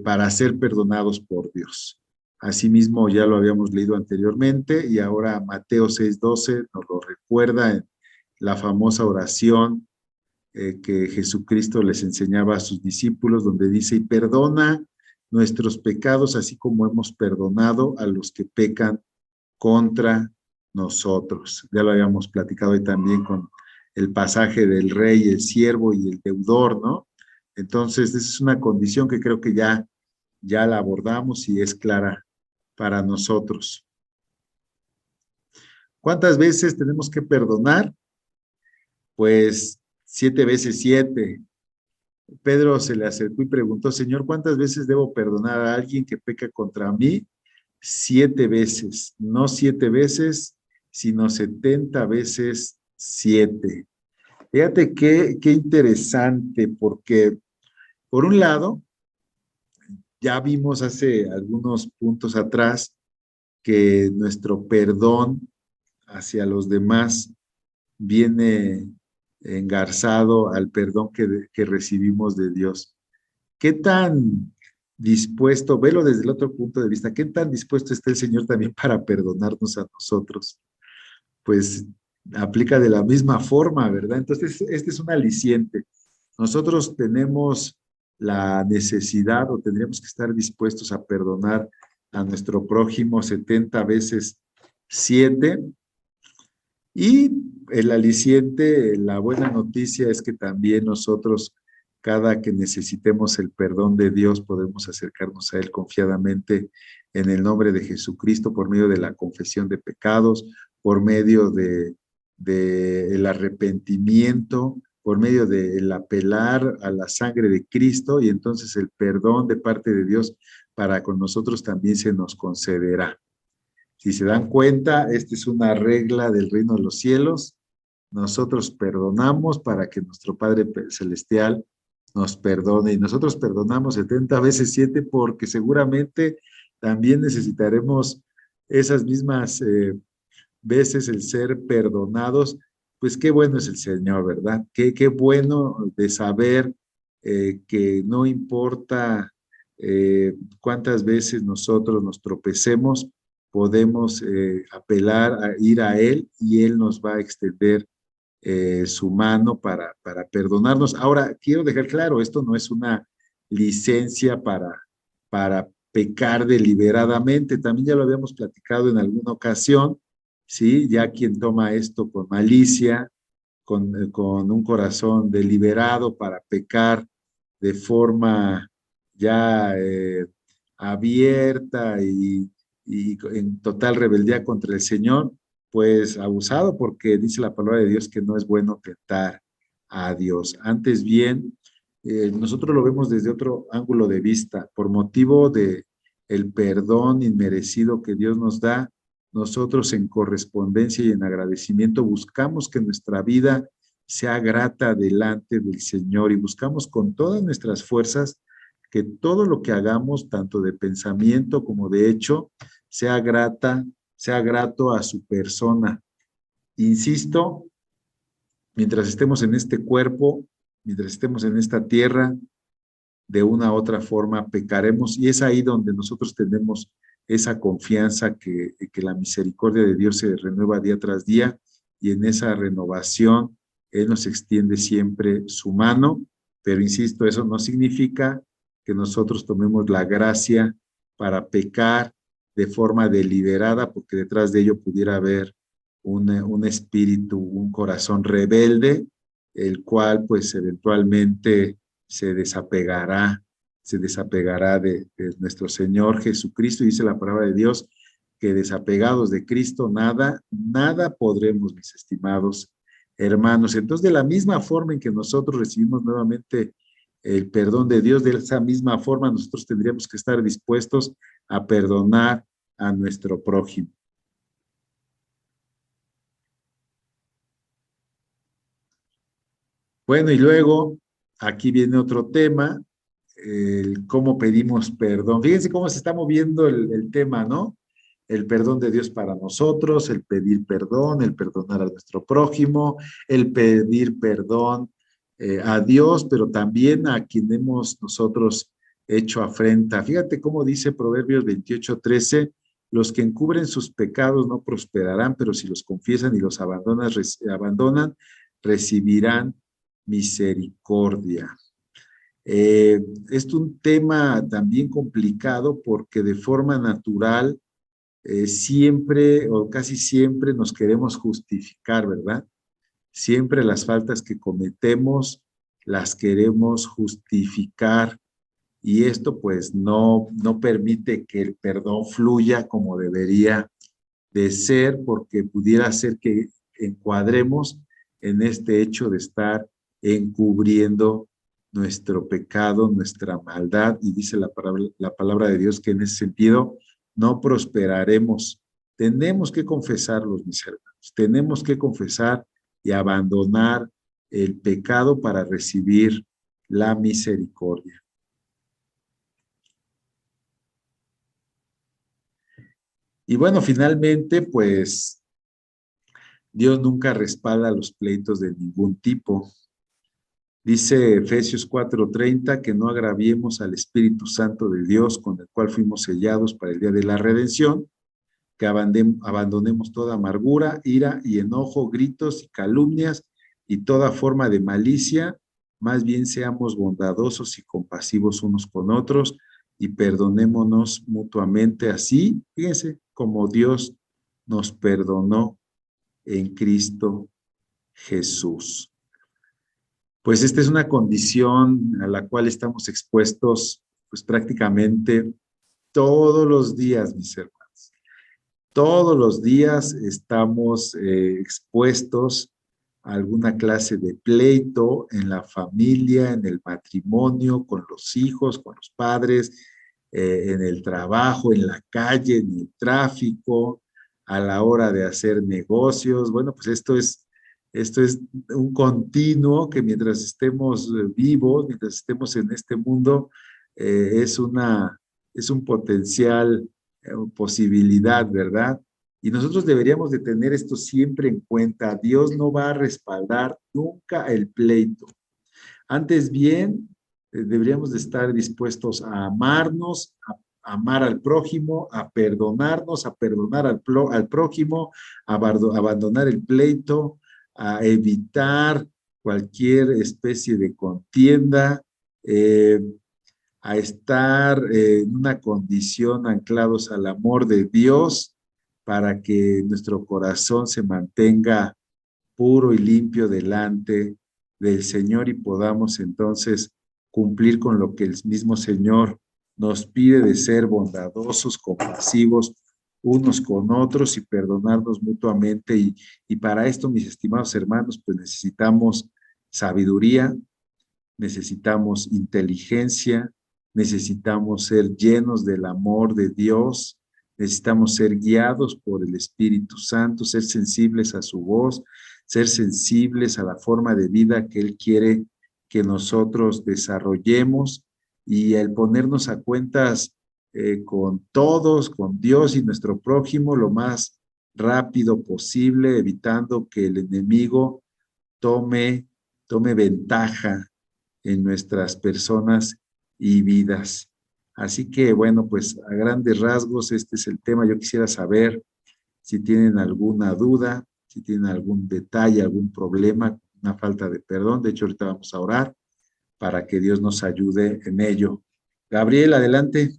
para ser perdonados por Dios. Asimismo, ya lo habíamos leído anteriormente y ahora Mateo 6:12 nos lo recuerda en la famosa oración que Jesucristo les enseñaba a sus discípulos, donde dice, y perdona nuestros pecados, así como hemos perdonado a los que pecan contra nosotros. Ya lo habíamos platicado hoy también con el pasaje del rey, el siervo y el deudor, ¿no? Entonces, esa es una condición que creo que ya la abordamos y es clara para nosotros. ¿Cuántas veces tenemos que perdonar? Pues 7 veces 7. Pedro se le acercó y preguntó, Señor, ¿cuántas veces debo perdonar a alguien que peca contra mí? 7 veces, no 7 veces, sino 70 veces 7. Fíjate qué interesante, porque por un lado, ya vimos hace algunos puntos atrás que nuestro perdón hacia los demás viene engarzado al perdón que recibimos de Dios. ¿Qué tan dispuesto, velo desde el otro punto de vista, qué tan dispuesto está el Señor también para perdonarnos a nosotros? Pues aplica de la misma forma, ¿verdad? Entonces, este es un aliciente. Nosotros tenemos la necesidad o tendríamos que estar dispuestos a perdonar a nuestro prójimo 70 veces 7. Y el aliciente, la buena noticia es que también nosotros, cada que necesitemos el perdón de Dios, podemos acercarnos a Él confiadamente en el nombre de Jesucristo por medio de la confesión de pecados, por medio del arrepentimiento, por medio del apelar a la sangre de Cristo, y entonces el perdón de parte de Dios para con nosotros también se nos concederá. Si se dan cuenta, esta es una regla del reino de los cielos. Nosotros perdonamos para que nuestro Padre Celestial nos perdone. Y nosotros perdonamos 70 veces 7 porque seguramente también necesitaremos esas mismas veces el ser perdonados. Pues qué bueno es el Señor, ¿verdad? Qué bueno de saber que no importa cuántas veces nosotros nos tropecemos, podemos apelar a ir a Él y Él nos va a extender su mano para perdonarnos. Ahora, quiero dejar claro, esto no es una licencia para pecar deliberadamente, también ya lo habíamos platicado en alguna ocasión, ¿sí? Ya quien toma esto con malicia, con un corazón deliberado para pecar de forma ya abierta y en total rebeldía contra el Señor, pues abusado, porque dice la palabra de Dios que no es bueno tentar a Dios. Antes bien, nosotros lo vemos desde otro ángulo de vista, por motivo de el perdón inmerecido que Dios nos da, nosotros en correspondencia y en agradecimiento buscamos que nuestra vida sea grata delante del Señor y buscamos con todas nuestras fuerzas que todo lo que hagamos, tanto de pensamiento como de hecho, sea grato a su persona. Insisto, mientras estemos en este cuerpo, mientras estemos en esta tierra, de una u otra forma pecaremos, y es ahí donde nosotros tenemos esa confianza que la misericordia de Dios se renueva día tras día, y en esa renovación Él nos extiende siempre su mano, pero insisto, eso no significa que nosotros tomemos la gracia para pecar de forma deliberada, porque detrás de ello pudiera haber un espíritu, un corazón rebelde, el cual pues eventualmente se desapegará de nuestro Señor Jesucristo. Dice la palabra de Dios que desapegados de Cristo nada podremos, mis estimados hermanos. Entonces, de la misma forma en que nosotros recibimos nuevamente el perdón de Dios, de esa misma forma nosotros tendríamos que estar dispuestos a perdonar a nuestro prójimo. Bueno, y luego aquí viene otro tema, cómo pedimos perdón. Fíjense cómo se está moviendo el tema, ¿no? El perdón de Dios para nosotros, el pedir perdón, el perdonar a nuestro prójimo, el pedir perdón a Dios, pero también a quien hemos nosotros hecho afrenta. Fíjate cómo dice Proverbios 28:13, los que encubren sus pecados no prosperarán, pero si los confiesan y los abandonan, recibirán misericordia. Es un tema también complicado porque de forma natural siempre o casi siempre nos queremos justificar, ¿verdad? Siempre las faltas que cometemos las queremos justificar y esto pues no permite que el perdón fluya como debería de ser porque pudiera ser que encuadremos en este hecho de estar encubriendo nuestro pecado, nuestra maldad, y dice la palabra de Dios que en ese sentido no prosperaremos. Tenemos que confesarlos, mis hermanos, tenemos que confesar y abandonar el pecado para recibir la misericordia. Y bueno, finalmente, pues Dios nunca respalda los pleitos de ningún tipo. Dice Efesios 4:30 que no agraviemos al Espíritu Santo de Dios con el cual fuimos sellados para el día de la redención, que abandonemos toda amargura, ira y enojo, gritos y calumnias y toda forma de malicia, más bien seamos bondadosos y compasivos unos con otros y perdonémonos mutuamente así, fíjense, como Dios nos perdonó en Cristo Jesús. Pues esta es una condición a la cual estamos expuestos pues prácticamente todos los días, mis hermanos. Todos los días estamos expuestos a alguna clase de pleito en la familia, en el matrimonio, con los hijos, con los padres, en el trabajo, en la calle, en el tráfico, a la hora de hacer negocios. Bueno, pues esto es un continuo que mientras estemos vivos, mientras estemos en este mundo, es un potencial posibilidad, ¿verdad? Y nosotros deberíamos de tener esto siempre en cuenta. Dios no va a respaldar nunca el pleito. Antes bien, deberíamos de estar dispuestos a amarnos, a amar al prójimo, a perdonarnos, a perdonar al prójimo, a abandonar el pleito, a evitar cualquier especie de contienda, a estar en una condición anclados al amor de Dios para que nuestro corazón se mantenga puro y limpio delante del Señor y podamos entonces cumplir con lo que el mismo Señor nos pide de ser bondadosos, compasivos unos con otros y perdonarnos mutuamente. Y para esto, mis estimados hermanos, pues necesitamos sabiduría, necesitamos inteligencia, necesitamos ser llenos del amor de Dios, necesitamos ser guiados por el Espíritu Santo, ser sensibles a su voz, ser sensibles a la forma de vida que Él quiere que nosotros desarrollemos y el ponernos a cuentas con todos, con Dios y nuestro prójimo lo más rápido posible, evitando que el enemigo tome ventaja en nuestras personas y vidas. Así que, bueno, pues a grandes rasgos este es el tema. Yo quisiera saber si tienen alguna duda, si tienen algún detalle, algún problema, una falta de perdón. De hecho, ahorita vamos a orar para que Dios nos ayude en ello. Gabriel, adelante.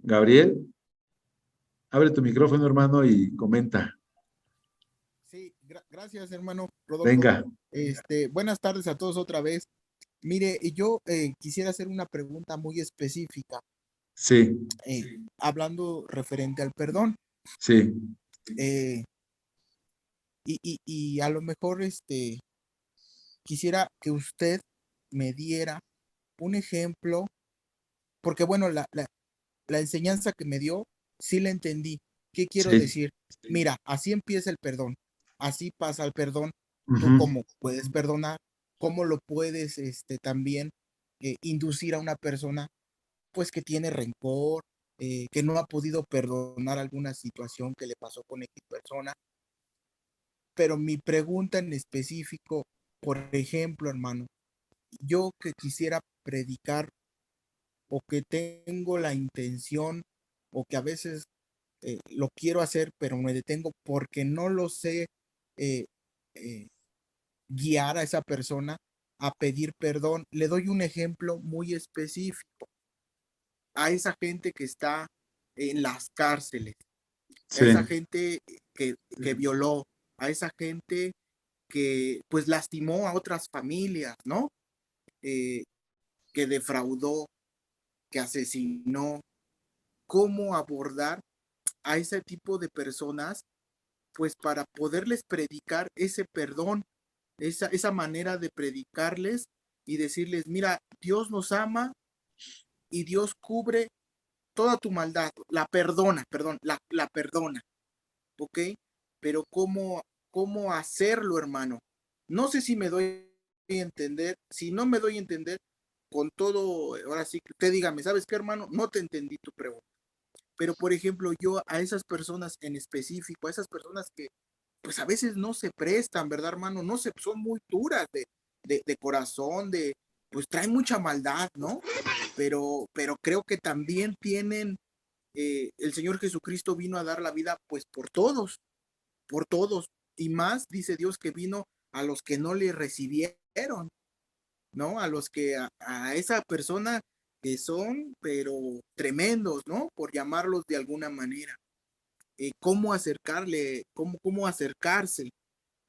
Gabriel, abre tu micrófono, hermano, y comenta. Sí, gracias, hermano Rodolfo. Venga. Buenas tardes a todos otra vez. Mire, yo quisiera hacer una pregunta muy específica. Sí. Hablando referente al perdón. Sí. Y a lo mejor quisiera que usted me diera un ejemplo, porque bueno, la enseñanza que me dio, sí la entendí. ¿Qué quiero decir? Mira, así empieza el perdón, así pasa el perdón. Tú cómo puedes perdonar, cómo lo puedes también inducir a una persona pues que tiene rencor, que no ha podido perdonar alguna situación que le pasó con X persona. Pero mi pregunta en específico, por ejemplo, hermano, yo que quisiera predicar o que tengo la intención o que a veces lo quiero hacer, pero me detengo porque no lo sé eh, eh, guiar a esa persona a pedir perdón. Le doy un ejemplo muy específico a esa gente que está en las cárceles, a esa Sí, gente que violó, a esa gente que pues lastimó a otras familias, ¿no? Eh, que defraudó, que asesinó. ¿Cómo abordar a ese tipo de personas? Pues para poderles predicar ese perdón, esa manera de predicarles y decirles, mira, Dios nos ama y Dios cubre toda tu maldad, la perdona, perdón, la perdona, ¿ok? Pero ¿cómo hacerlo, hermano? No sé si me doy a entender, si no me doy a entender, con todo, ahora sí, que usted dígame, ¿sabes qué, hermano? No te entendí tu pregunta. Pero, por ejemplo, yo a esas personas en específico, a esas personas que, pues a veces no se prestan, ¿verdad, hermano? No se, son muy duras de corazón, pues traen mucha maldad, ¿no? Pero creo que también tienen, el Señor Jesucristo vino a dar la vida, pues por todos, y más, dice Dios, que vino a los que no le recibieron, ¿no? A los que, a esa persona que son, pero tremendos, ¿no? Por llamarlos de alguna manera. ¿Cómo acercarle, cómo acercarse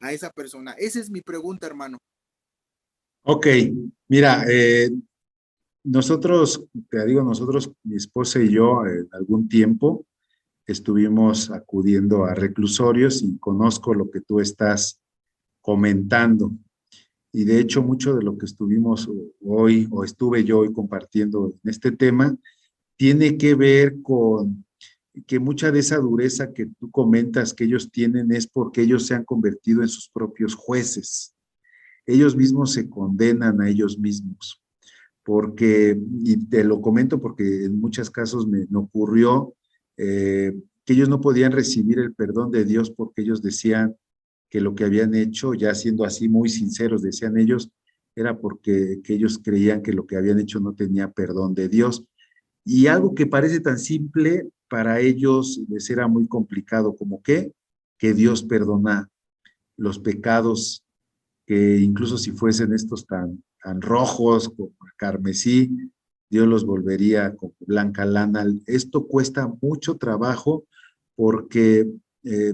a esa persona? Esa es mi pregunta, hermano. ok, mira, nosotros, te digo, nosotros, mi esposa y yo, en algún tiempo estuvimos acudiendo a reclusorios y conozco lo que tú estás comentando. Y de hecho, mucho de lo que estuvimos hoy, o estuve yo hoy compartiendo en este tema, tiene que ver con que mucha de esa dureza que tú comentas que ellos tienen es porque ellos se han convertido en sus propios jueces. Ellos mismos se condenan a ellos mismos. Porque, y te lo comento porque en muchos casos me ocurrió que ellos no podían recibir el perdón de Dios porque ellos decían que lo que habían hecho, ya siendo así muy sinceros, decían ellos, era porque que ellos creían que lo que habían hecho no tenía perdón de Dios. Y algo que parece tan simple, para ellos les era muy complicado, como que Dios perdona los pecados, que incluso si fuesen estos tan rojos como carmesí, Dios los volvería como blanca lana. Esto cuesta mucho trabajo porque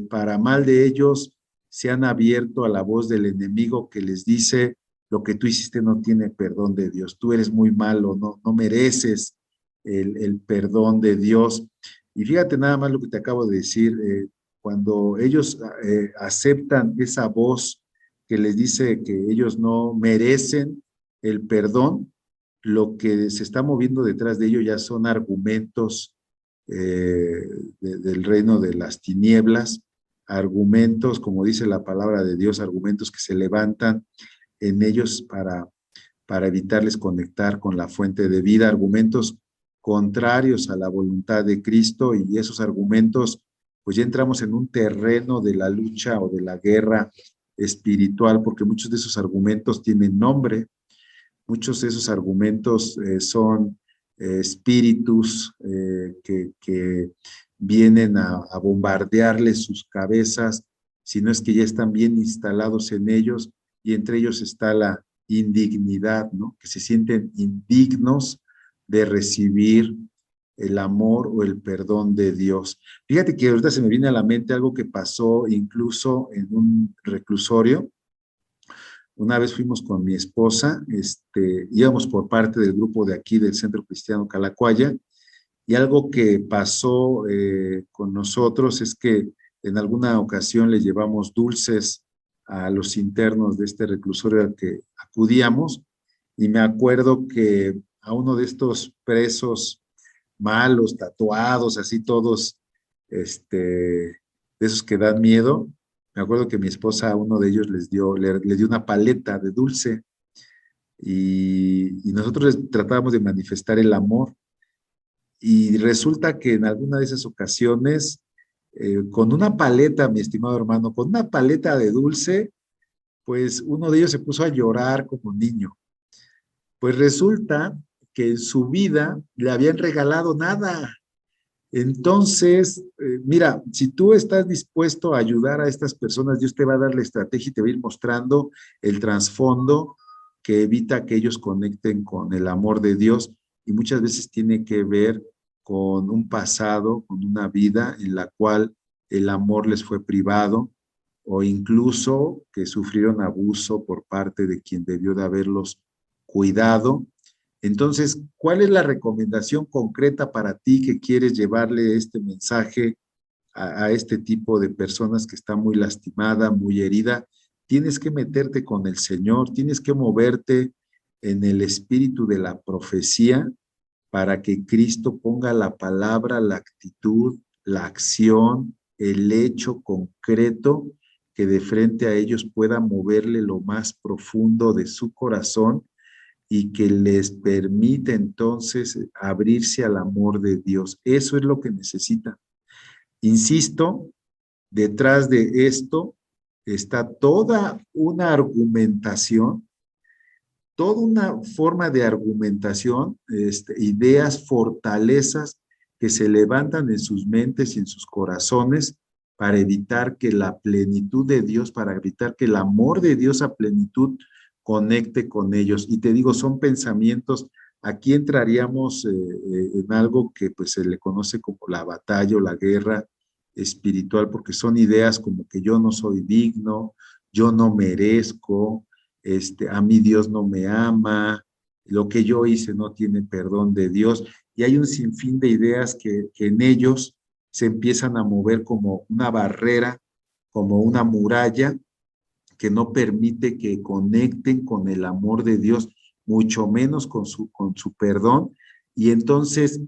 para mal de ellos se han abierto a la voz del enemigo que les dice, lo que tú hiciste no tiene perdón de Dios, tú eres muy malo, no mereces el perdón de Dios. Y fíjate nada más lo que te acabo de decir, cuando ellos aceptan esa voz que les dice que ellos no merecen el perdón, lo que se está moviendo detrás de ello ya son argumentos del reino de las tinieblas, argumentos, como dice la palabra de Dios, argumentos que se levantan en ellos para evitarles conectar con la fuente de vida, argumentos contrarios a la voluntad de Cristo, y esos argumentos, pues ya entramos en un terreno de la lucha o de la guerra espiritual, porque muchos de esos argumentos tienen nombre, muchos de esos argumentos son espíritus que vienen a bombardearles sus cabezas, si no es que ya están bien instalados en ellos, y entre ellos está la indignidad, ¿no? Que se sienten indignos de recibir el amor o el perdón de Dios. Fíjate que ahorita se me viene a la mente algo que pasó incluso en un reclusorio. Una vez fuimos con mi esposa, íbamos por parte del grupo de aquí del Centro Cristiano Calacuaya, y algo que pasó con nosotros es que en alguna ocasión le llevamos dulces a los internos de este reclusorio al que acudíamos, y me acuerdo que a uno de estos presos malos, tatuados, así todos, de esos que dan miedo, me acuerdo que mi esposa a uno de ellos le dio una paleta de dulce, y nosotros les tratábamos de manifestar el amor, y resulta que en alguna de esas ocasiones, con una paleta, mi estimado hermano, con una paleta de dulce, pues uno de ellos se puso a llorar como niño. Pues resulta que en su vida le habían regalado nada. Entonces, mira, si tú estás dispuesto a ayudar a estas personas, Dios te va a dar la estrategia y te va a ir mostrando el trasfondo que evita que ellos conecten con el amor de Dios, y muchas veces tiene que ver con un pasado, con una vida en la cual el amor les fue privado, o incluso que sufrieron abuso por parte de quien debió de haberlos cuidado. Entonces, ¿cuál es la recomendación concreta para ti que quieres llevarle este mensaje a este tipo de personas que está muy lastimada, muy herida? Tienes que meterte con el Señor, tienes que moverte en el espíritu de la profecía para que Cristo ponga la palabra, la actitud, la acción, el hecho concreto que de frente a ellos pueda moverle lo más profundo de su corazón y que les permite entonces abrirse al amor de Dios. Eso es lo que necesitan. Insisto, detrás de esto está toda una argumentación, toda una forma de argumentación, ideas, fortalezas que se levantan en sus mentes y en sus corazones para evitar que la plenitud de Dios, para evitar que el amor de Dios a plenitud conecte con ellos. Y te digo, son pensamientos, aquí entraríamos en algo que pues se le conoce como la batalla o la guerra espiritual, porque son ideas como que yo no soy digno, yo no merezco, a mí Dios no me ama, lo que yo hice no tiene perdón de Dios, y hay un sinfín de ideas que en ellos se empiezan a mover como una barrera, como una muralla, que no permite que conecten con el amor de Dios, mucho menos con su perdón, y entonces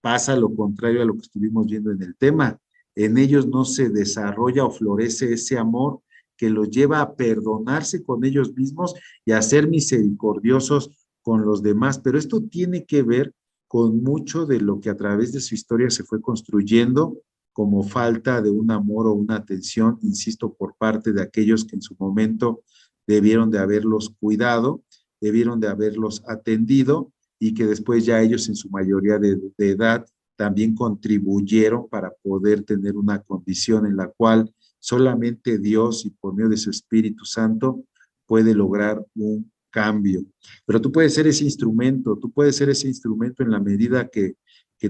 pasa lo contrario a lo que estuvimos viendo en el tema. En ellos no se desarrolla o florece ese amor que los lleva a perdonarse con ellos mismos y a ser misericordiosos con los demás. Pero esto tiene que ver con mucho de lo que a través de su historia se fue construyendo como falta de un amor o una atención, insisto, por parte de aquellos que en su momento debieron de haberlos cuidado, debieron de haberlos atendido, y que después ya ellos en su mayoría de edad también contribuyeron para poder tener una condición en la cual solamente Dios y por medio de su Espíritu Santo puede lograr un cambio. Pero tú puedes ser ese instrumento, tú puedes ser ese instrumento en la medida que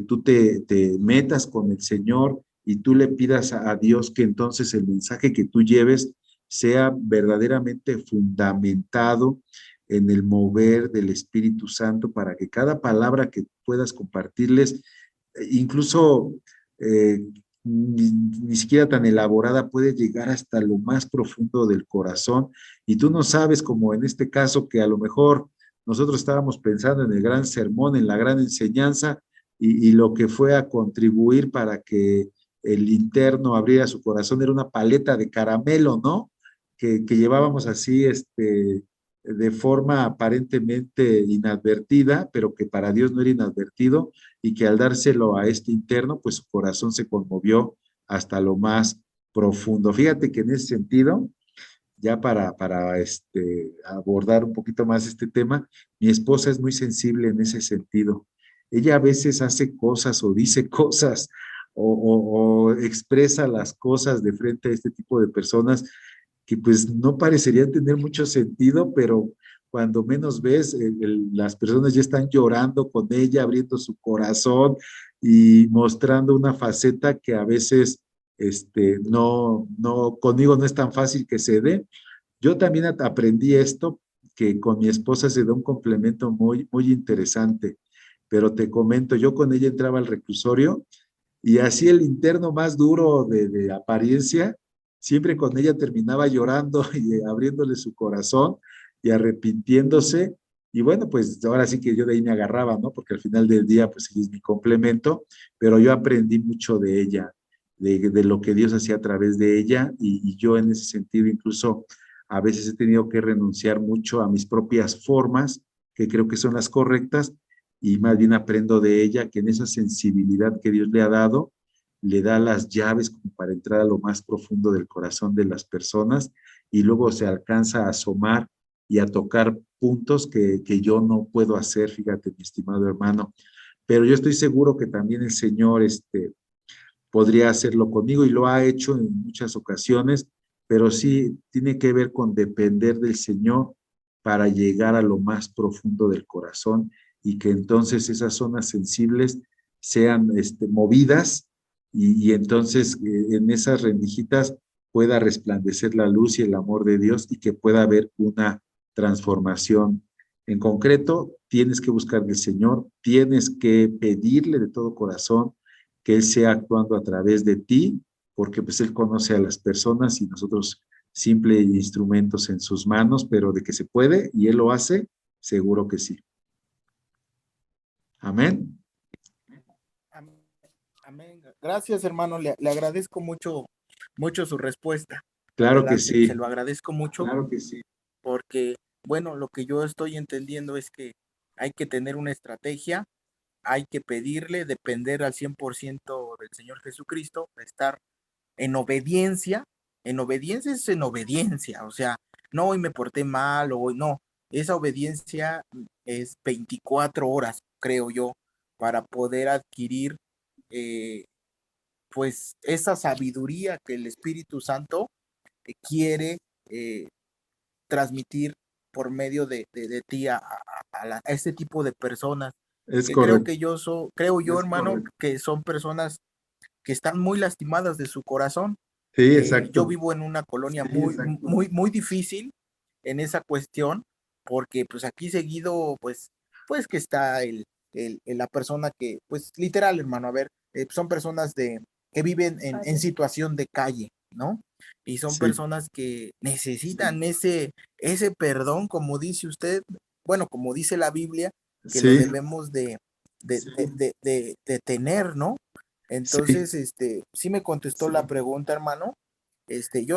tú te metas con el Señor y tú le pidas a Dios que entonces el mensaje que tú lleves sea verdaderamente fundamentado en el mover del Espíritu Santo, para que cada palabra que puedas compartirles, incluso ni siquiera tan elaborada, puede llegar hasta lo más profundo del corazón. Y tú no sabes, como en este caso, que a lo mejor nosotros estábamos pensando en el gran sermón, en la gran enseñanza, y lo que fue a contribuir para que el interno abriera su corazón era una paleta de caramelo, ¿no? Que llevábamos así, de forma aparentemente inadvertida, pero que para Dios no era inadvertido, y que al dárselo a este interno, pues su corazón se conmovió hasta lo más profundo. Fíjate que en ese sentido, ya para abordar un poquito más este tema, mi esposa es muy sensible en ese sentido. Ella a veces hace cosas o dice cosas o expresa las cosas de frente a este tipo de personas que pues no parecerían tener mucho sentido, pero cuando menos ves, las personas ya están llorando con ella, abriendo su corazón y mostrando una faceta que a veces conmigo no es tan fácil que se dé. Yo también aprendí esto, que con mi esposa se da un complemento muy, muy interesante, pero te comento, yo con ella entraba al reclusorio y así el interno más duro de apariencia, siempre con ella terminaba llorando y abriéndole su corazón y arrepintiéndose. Y bueno, pues ahora sí que yo de ahí me agarraba, ¿no? Porque al final del día, pues ella es mi complemento, pero yo aprendí mucho de ella, de lo que Dios hacía a través de ella, y yo en ese sentido incluso a veces he tenido que renunciar mucho a mis propias formas, que creo que son las correctas, y más bien aprendo de ella, que en esa sensibilidad que Dios le ha dado, le da las llaves como para entrar a lo más profundo del corazón de las personas, y luego se alcanza a asomar y a tocar puntos que yo no puedo hacer, fíjate, mi estimado hermano. pero yo estoy seguro que también el Señor podría hacerlo conmigo y lo ha hecho en muchas ocasiones, pero sí tiene que ver con depender del Señor para llegar a lo más profundo del corazón y que entonces esas zonas sensibles sean movidas y entonces en esas rendijitas pueda resplandecer la luz y el amor de Dios y que pueda haber una transformación. En concreto, tienes que buscar del Señor, tienes que pedirle de todo corazón que Él sea actuando a través de ti, porque pues Él conoce a las personas y nosotros simples instrumentos en sus manos, pero de que se puede y Él lo hace, seguro que sí. Amén. Amén. Gracias, hermano. Le agradezco mucho su respuesta. Claro que Adelante, sí. se lo agradezco mucho. Claro que sí. Porque, bueno, lo que yo estoy entendiendo es que hay que tener una estrategia, hay que pedirle, depender al 100% del Señor Jesucristo, estar en obediencia. En obediencia es en obediencia, o sea, no hoy me porté mal o hoy no. Esa obediencia es 24 horas, creo yo, para poder adquirir pues esa sabiduría que el Espíritu Santo quiere transmitir por medio de ti a este tipo de personas. Es Que correcto. creo yo, Es hermano, correcto. que son personas que están muy lastimadas de su corazón. Sí, Yo exacto. vivo en una colonia Sí, muy, exacto. muy difícil en esa cuestión, porque pues aquí seguido, pues que está la persona que, pues literal, hermano, a ver, son personas que viven en situación de calle, ¿no? Y son Sí, personas que necesitan ese perdón, como dice usted, bueno, como dice la Biblia, que lo sí, debemos de tener, ¿no? sí. Entonces, sí me contestó la pregunta, hermano.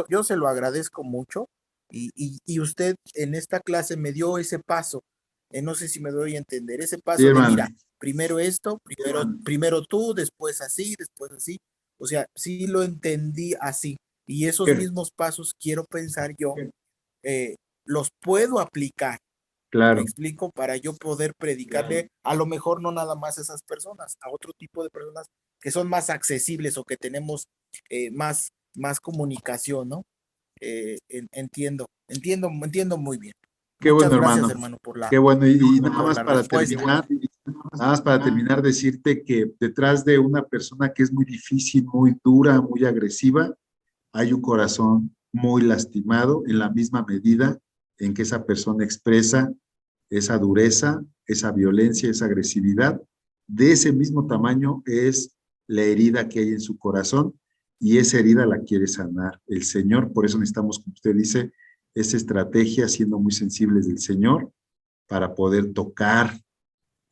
Yo se lo agradezco mucho y usted en esta clase me dio ese paso. No sé si me doy a entender, ese Sí, paso de, hermano. mira, primero esto, primero tú, después así, después así. O sea, sí lo entendí así. Y esos Qué- mismos pasos quiero pensar yo, eh, los puedo aplicar, me Claro. explico, para yo poder predicarle a lo mejor no nada más a esas personas, a otro tipo de personas que son más accesibles o que tenemos más comunicación, ¿no? Entiendo muy bien. Qué Muchas bueno, gracias, hermano. hermano, Qué bueno. Y nada por más la para respuesta. terminar, nada más para terminar, decirte que detrás de una persona que es muy difícil, muy dura, muy agresiva, hay un corazón muy lastimado en la misma medida en que esa persona expresa esa dureza, esa violencia, esa agresividad. De ese mismo tamaño es la herida que hay en su corazón y esa herida la quiere sanar el Señor. Por eso necesitamos, como usted dice, esa estrategia siendo muy sensibles del Señor para poder tocar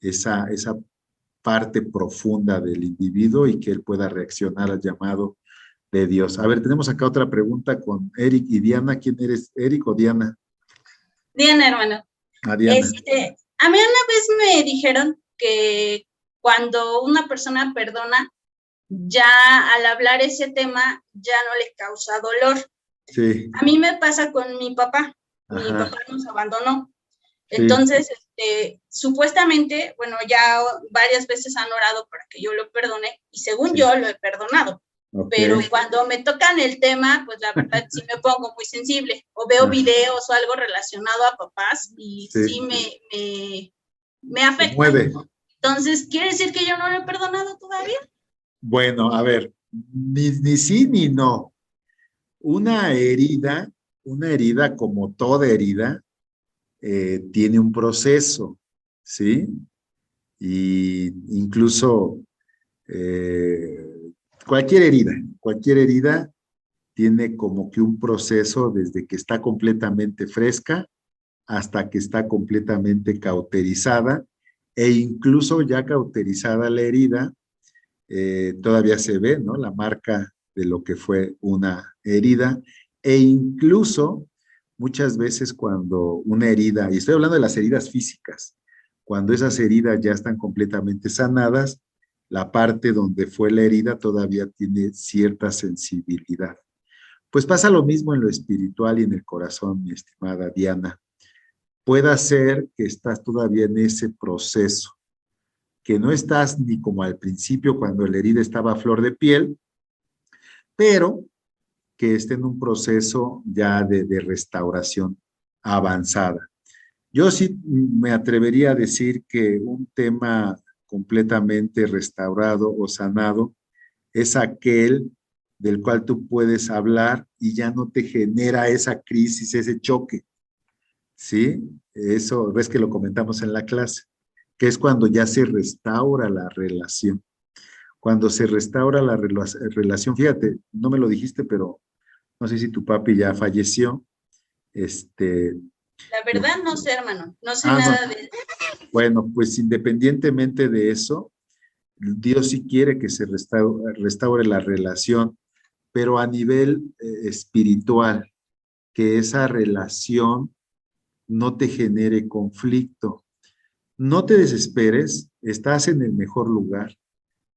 esa parte profunda del individuo y que él pueda reaccionar al llamado de Dios. A ver, tenemos acá otra pregunta con Eric y Diana. ¿Quién eres, Eric o Diana? Diana, hermano. Diana. A mí una vez me dijeron que cuando una persona perdona, ya al hablar ese tema ya no le causa dolor. Sí. A mí me pasa con mi papá. Ajá. Mi papá nos abandonó. Sí. Entonces, supuestamente, bueno, ya varias veces han orado para que yo lo perdone y según yo lo he perdonado. Okay. Pero cuando me tocan el tema, pues la verdad sí me pongo muy sensible o veo videos o algo relacionado a papás y sí me afecta. Mueve. Entonces, ¿quiere decir que yo no lo he perdonado todavía? Bueno, a ver, ni sí ni no. Una herida como toda herida, tiene un proceso, ¿sí? Y incluso cualquier herida tiene como que un proceso desde que está completamente fresca hasta que está completamente cauterizada e incluso ya cauterizada la herida, todavía se ve, ¿no? La marca de lo que fue una herida e incluso muchas veces cuando una herida, y estoy hablando de las heridas físicas, cuando esas heridas ya están completamente sanadas, la parte donde fue la herida todavía tiene cierta sensibilidad. Pues pasa lo mismo en lo espiritual y en el corazón, mi estimada Diana. Puede ser que estás todavía en ese proceso, que no estás ni como al principio cuando la herida estaba a flor de piel, pero que esté en un proceso ya de restauración avanzada. Yo sí me atrevería a decir que un tema completamente restaurado o sanado es aquel del cual tú puedes hablar y ya no te genera esa crisis, ese choque, ¿sí? Eso, ves que lo comentamos en la clase, que es cuando ya se restaura la relación. Cuando se restaura la relación, fíjate, no me lo dijiste, pero no sé si tu papi ya falleció. La verdad no sé, hermano, no sé No. nada de... Bueno, pues independientemente de eso, Dios sí quiere que se restaure la relación, pero a nivel espiritual, que esa relación no te genere conflicto. No te desesperes, estás en el mejor lugar.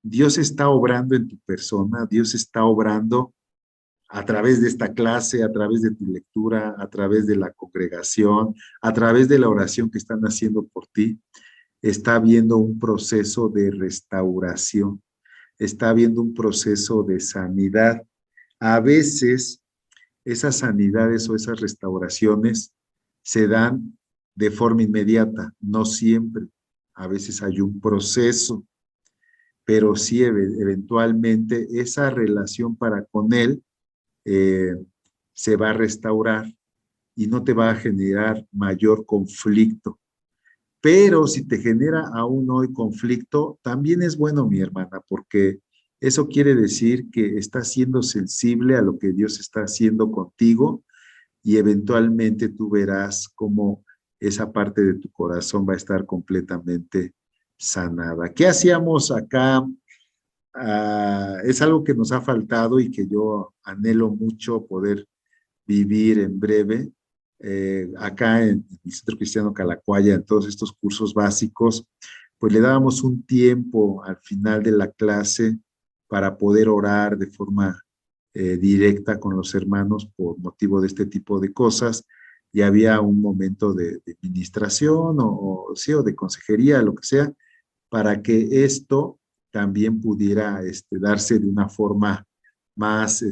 Dios está obrando en tu persona, Dios está obrando a través de esta clase, a través de tu lectura, a través de la congregación, a través de la oración que están haciendo por ti. Está habiendo un proceso de restauración, está habiendo un proceso de sanidad. A veces esas sanidades o esas restauraciones se dan de forma inmediata, no siempre. A veces hay un proceso, pero sí eventualmente esa relación para con él eh, se va a restaurar y no te va a generar mayor conflicto. Pero si te genera aún hoy conflicto, también es bueno, mi hermana, porque eso quiere decir que estás siendo sensible a lo que Dios está haciendo contigo y eventualmente tú verás cómo esa parte de tu corazón va a estar completamente sanada. ¿Qué hacíamos acá? Es algo que nos ha faltado y que yo anhelo mucho poder vivir en breve. Acá en el Centro Cristiano Calacuaya, en todos estos cursos básicos, pues le dábamos un tiempo al final de la clase para poder orar de forma directa con los hermanos por motivo de este tipo de cosas, y había un momento de administración sí, o de consejería, lo que sea, para que esto también pudiera darse de una forma más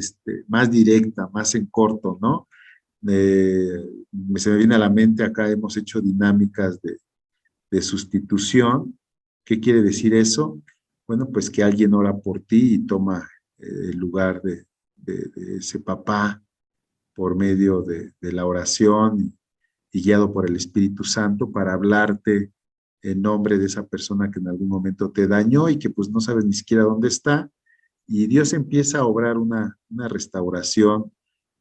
directa, más en corto, ¿no? Se me viene a la mente, acá hemos hecho dinámicas de sustitución. ¿Qué quiere decir eso? Bueno, pues que alguien ora por ti y toma el lugar de ese papá por medio de la oración y guiado por el Espíritu Santo para hablarte en nombre de esa persona que en algún momento te dañó y que pues no sabes ni siquiera dónde está. Y Dios empieza a obrar una restauración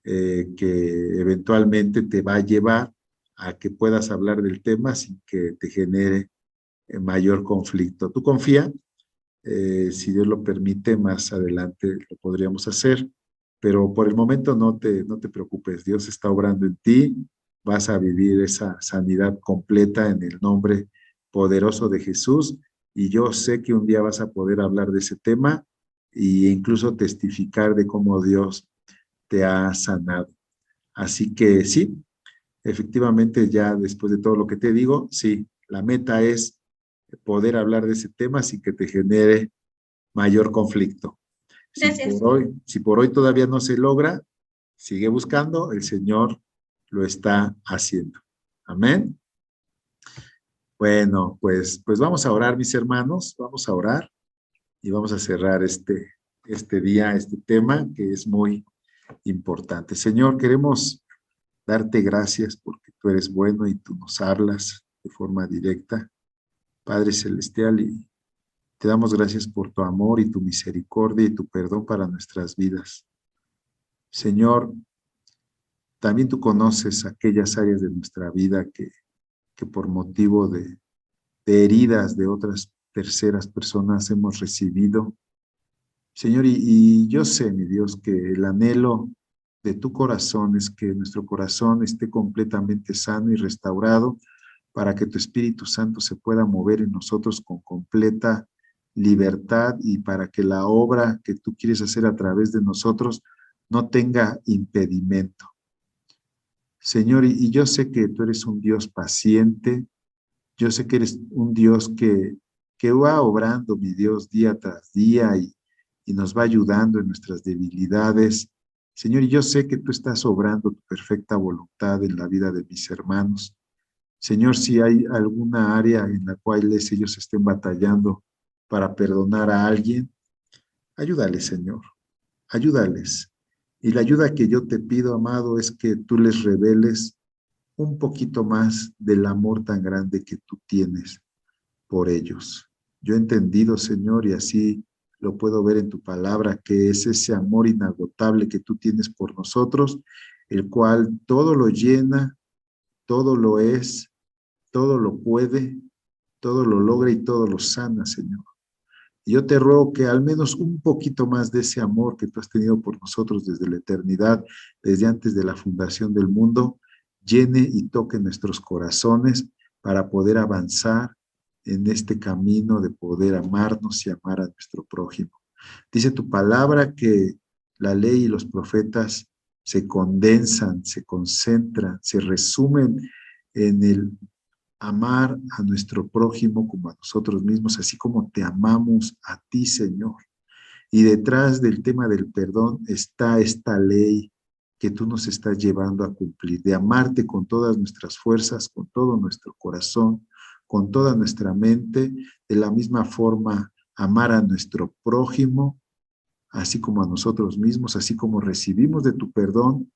que eventualmente te va a llevar a que puedas hablar del tema sin que te genere mayor conflicto. Tú confía, si Dios lo permite, más adelante lo podríamos hacer, pero por el momento no te preocupes, Dios está obrando en ti, vas a vivir esa sanidad completa en el nombre poderoso de Jesús, y yo sé que un día vas a poder hablar de ese tema e incluso testificar de cómo Dios te ha sanado. Así que sí, efectivamente, ya después de todo lo que te digo, sí, la meta es poder hablar de ese tema sin que te genere mayor conflicto. Gracias. Si por hoy todavía no se logra, sigue buscando, el Señor lo está haciendo. Amén. Bueno, pues vamos a orar, mis hermanos, vamos a orar y vamos a cerrar este día, este tema que es muy importante. Señor, queremos darte gracias porque tú eres bueno y tú nos hablas de forma directa, Padre Celestial, y te damos gracias por tu amor y tu misericordia y tu perdón para nuestras vidas. Señor, también tú conoces aquellas áreas de nuestra vida que por motivo de heridas de otras terceras personas hemos recibido. Señor, y yo sé, mi Dios, que el anhelo de tu corazón es que nuestro corazón esté completamente sano y restaurado para que tu Espíritu Santo se pueda mover en nosotros con completa libertad y para que la obra que tú quieres hacer a través de nosotros no tenga impedimento. Señor, y yo sé que tú eres un Dios paciente, yo sé que eres un Dios que que va obrando, mi Dios, día tras día y nos va ayudando en nuestras debilidades. Señor, y yo sé que tú estás obrando tu perfecta voluntad en la vida de mis hermanos. Señor, si hay alguna área en la cual ellos estén batallando para perdonar a alguien, ayúdales, Señor, ayúdales. Y la ayuda que yo te pido, amado, es que tú les reveles un poquito más del amor tan grande que tú tienes por ellos. Yo he entendido, Señor, y así lo puedo ver en tu palabra, que es ese amor inagotable que tú tienes por nosotros, el cual todo lo llena, todo lo es, todo lo puede, todo lo logra y todo lo sana, Señor. Y yo te ruego que al menos un poquito más de ese amor que tú has tenido por nosotros desde la eternidad, desde antes de la fundación del mundo, llene y toque nuestros corazones para poder avanzar en este camino de poder amarnos y amar a nuestro prójimo. Dice tu palabra que la ley y los profetas se condensan, se concentran, se resumen en el amar a nuestro prójimo como a nosotros mismos, así como te amamos a ti, Señor. Y detrás del tema del perdón está esta ley que tú nos estás llevando a cumplir, de amarte con todas nuestras fuerzas, con todo nuestro corazón, con toda nuestra mente, de la misma forma amar a nuestro prójimo, así como a nosotros mismos, así como recibimos de tu perdón,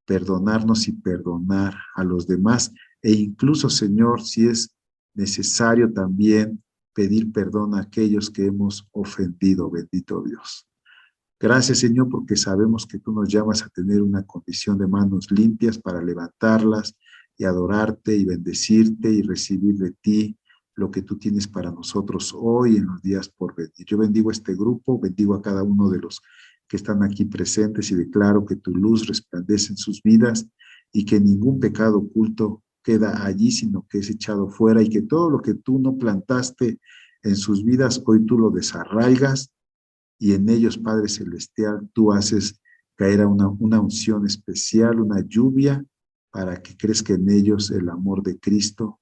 perdonarnos y perdonar a los demás, e incluso, Señor, si es necesario también pedir perdón a aquellos que hemos ofendido, bendito Dios. Gracias, Señor, porque sabemos que tú nos llamas a tener una condición de manos limpias para levantarlas y adorarte y bendecirte y recibir de ti lo que tú tienes para nosotros hoy en los días por venir. Yo bendigo este grupo, bendigo a cada uno de los que están aquí presentes y declaro que tu luz resplandece en sus vidas y que ningún pecado oculto queda allí, sino que es echado fuera y que todo lo que tú no plantaste en sus vidas, hoy tú lo desarraigas y en ellos, Padre Celestial, tú haces caer una unción especial, una lluvia, para que crezca en ellos el amor de Cristo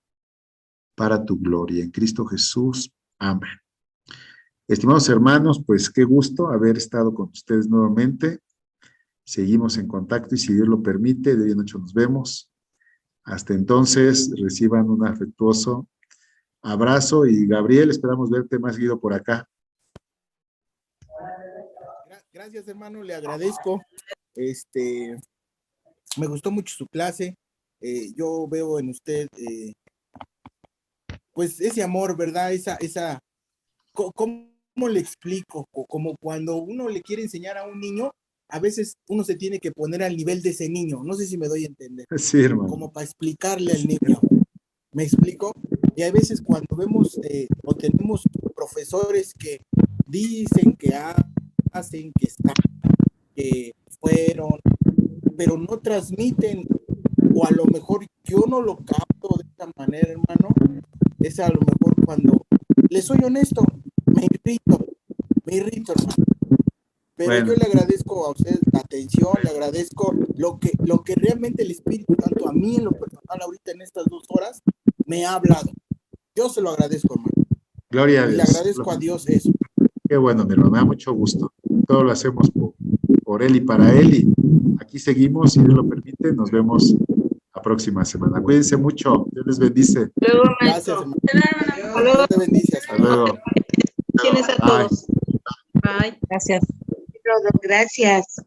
para tu gloria. En Cristo Jesús. Amén. Estimados hermanos, pues qué gusto haber estado con ustedes nuevamente. Seguimos en contacto y si Dios lo permite, de hoy en noche nos vemos. Hasta entonces, reciban un afectuoso abrazo y Gabriel, esperamos verte más seguido por acá. Gracias, hermano, le agradezco. Me gustó mucho su clase. Yo veo en usted, pues, ese amor, ¿verdad? ¿Cómo le explico? Como cuando uno le quiere enseñar a un niño, a veces uno se tiene que poner al nivel de ese niño. No sé si me doy a entender. Sí, hermano. Como para explicarle al niño. ¿Me explico? Y hay veces cuando vemos o tenemos profesores que dicen que hacen, que están, que fueron, pero no transmiten, o a lo mejor yo no lo capto de esta manera, hermano, es a lo mejor cuando, les soy honesto, me irrito, hermano. Pero bueno, yo le agradezco a usted la atención, le agradezco lo que realmente el Espíritu, tanto a mí en lo personal ahorita en estas 2 horas, me ha hablado. Yo se lo agradezco, hermano. Gloria a Dios. Y le agradezco a Dios eso. Qué bueno, mi hermano, me da mucho gusto. Todo lo hacemos por él y para él. Y aquí seguimos, si Dios lo permite. Nos vemos la próxima semana. Cuídense mucho. Dios les bendice. Gracias, hermano. Dios te bendice. Hasta luego. Tienes a todos. Bye. Gracias. Gracias.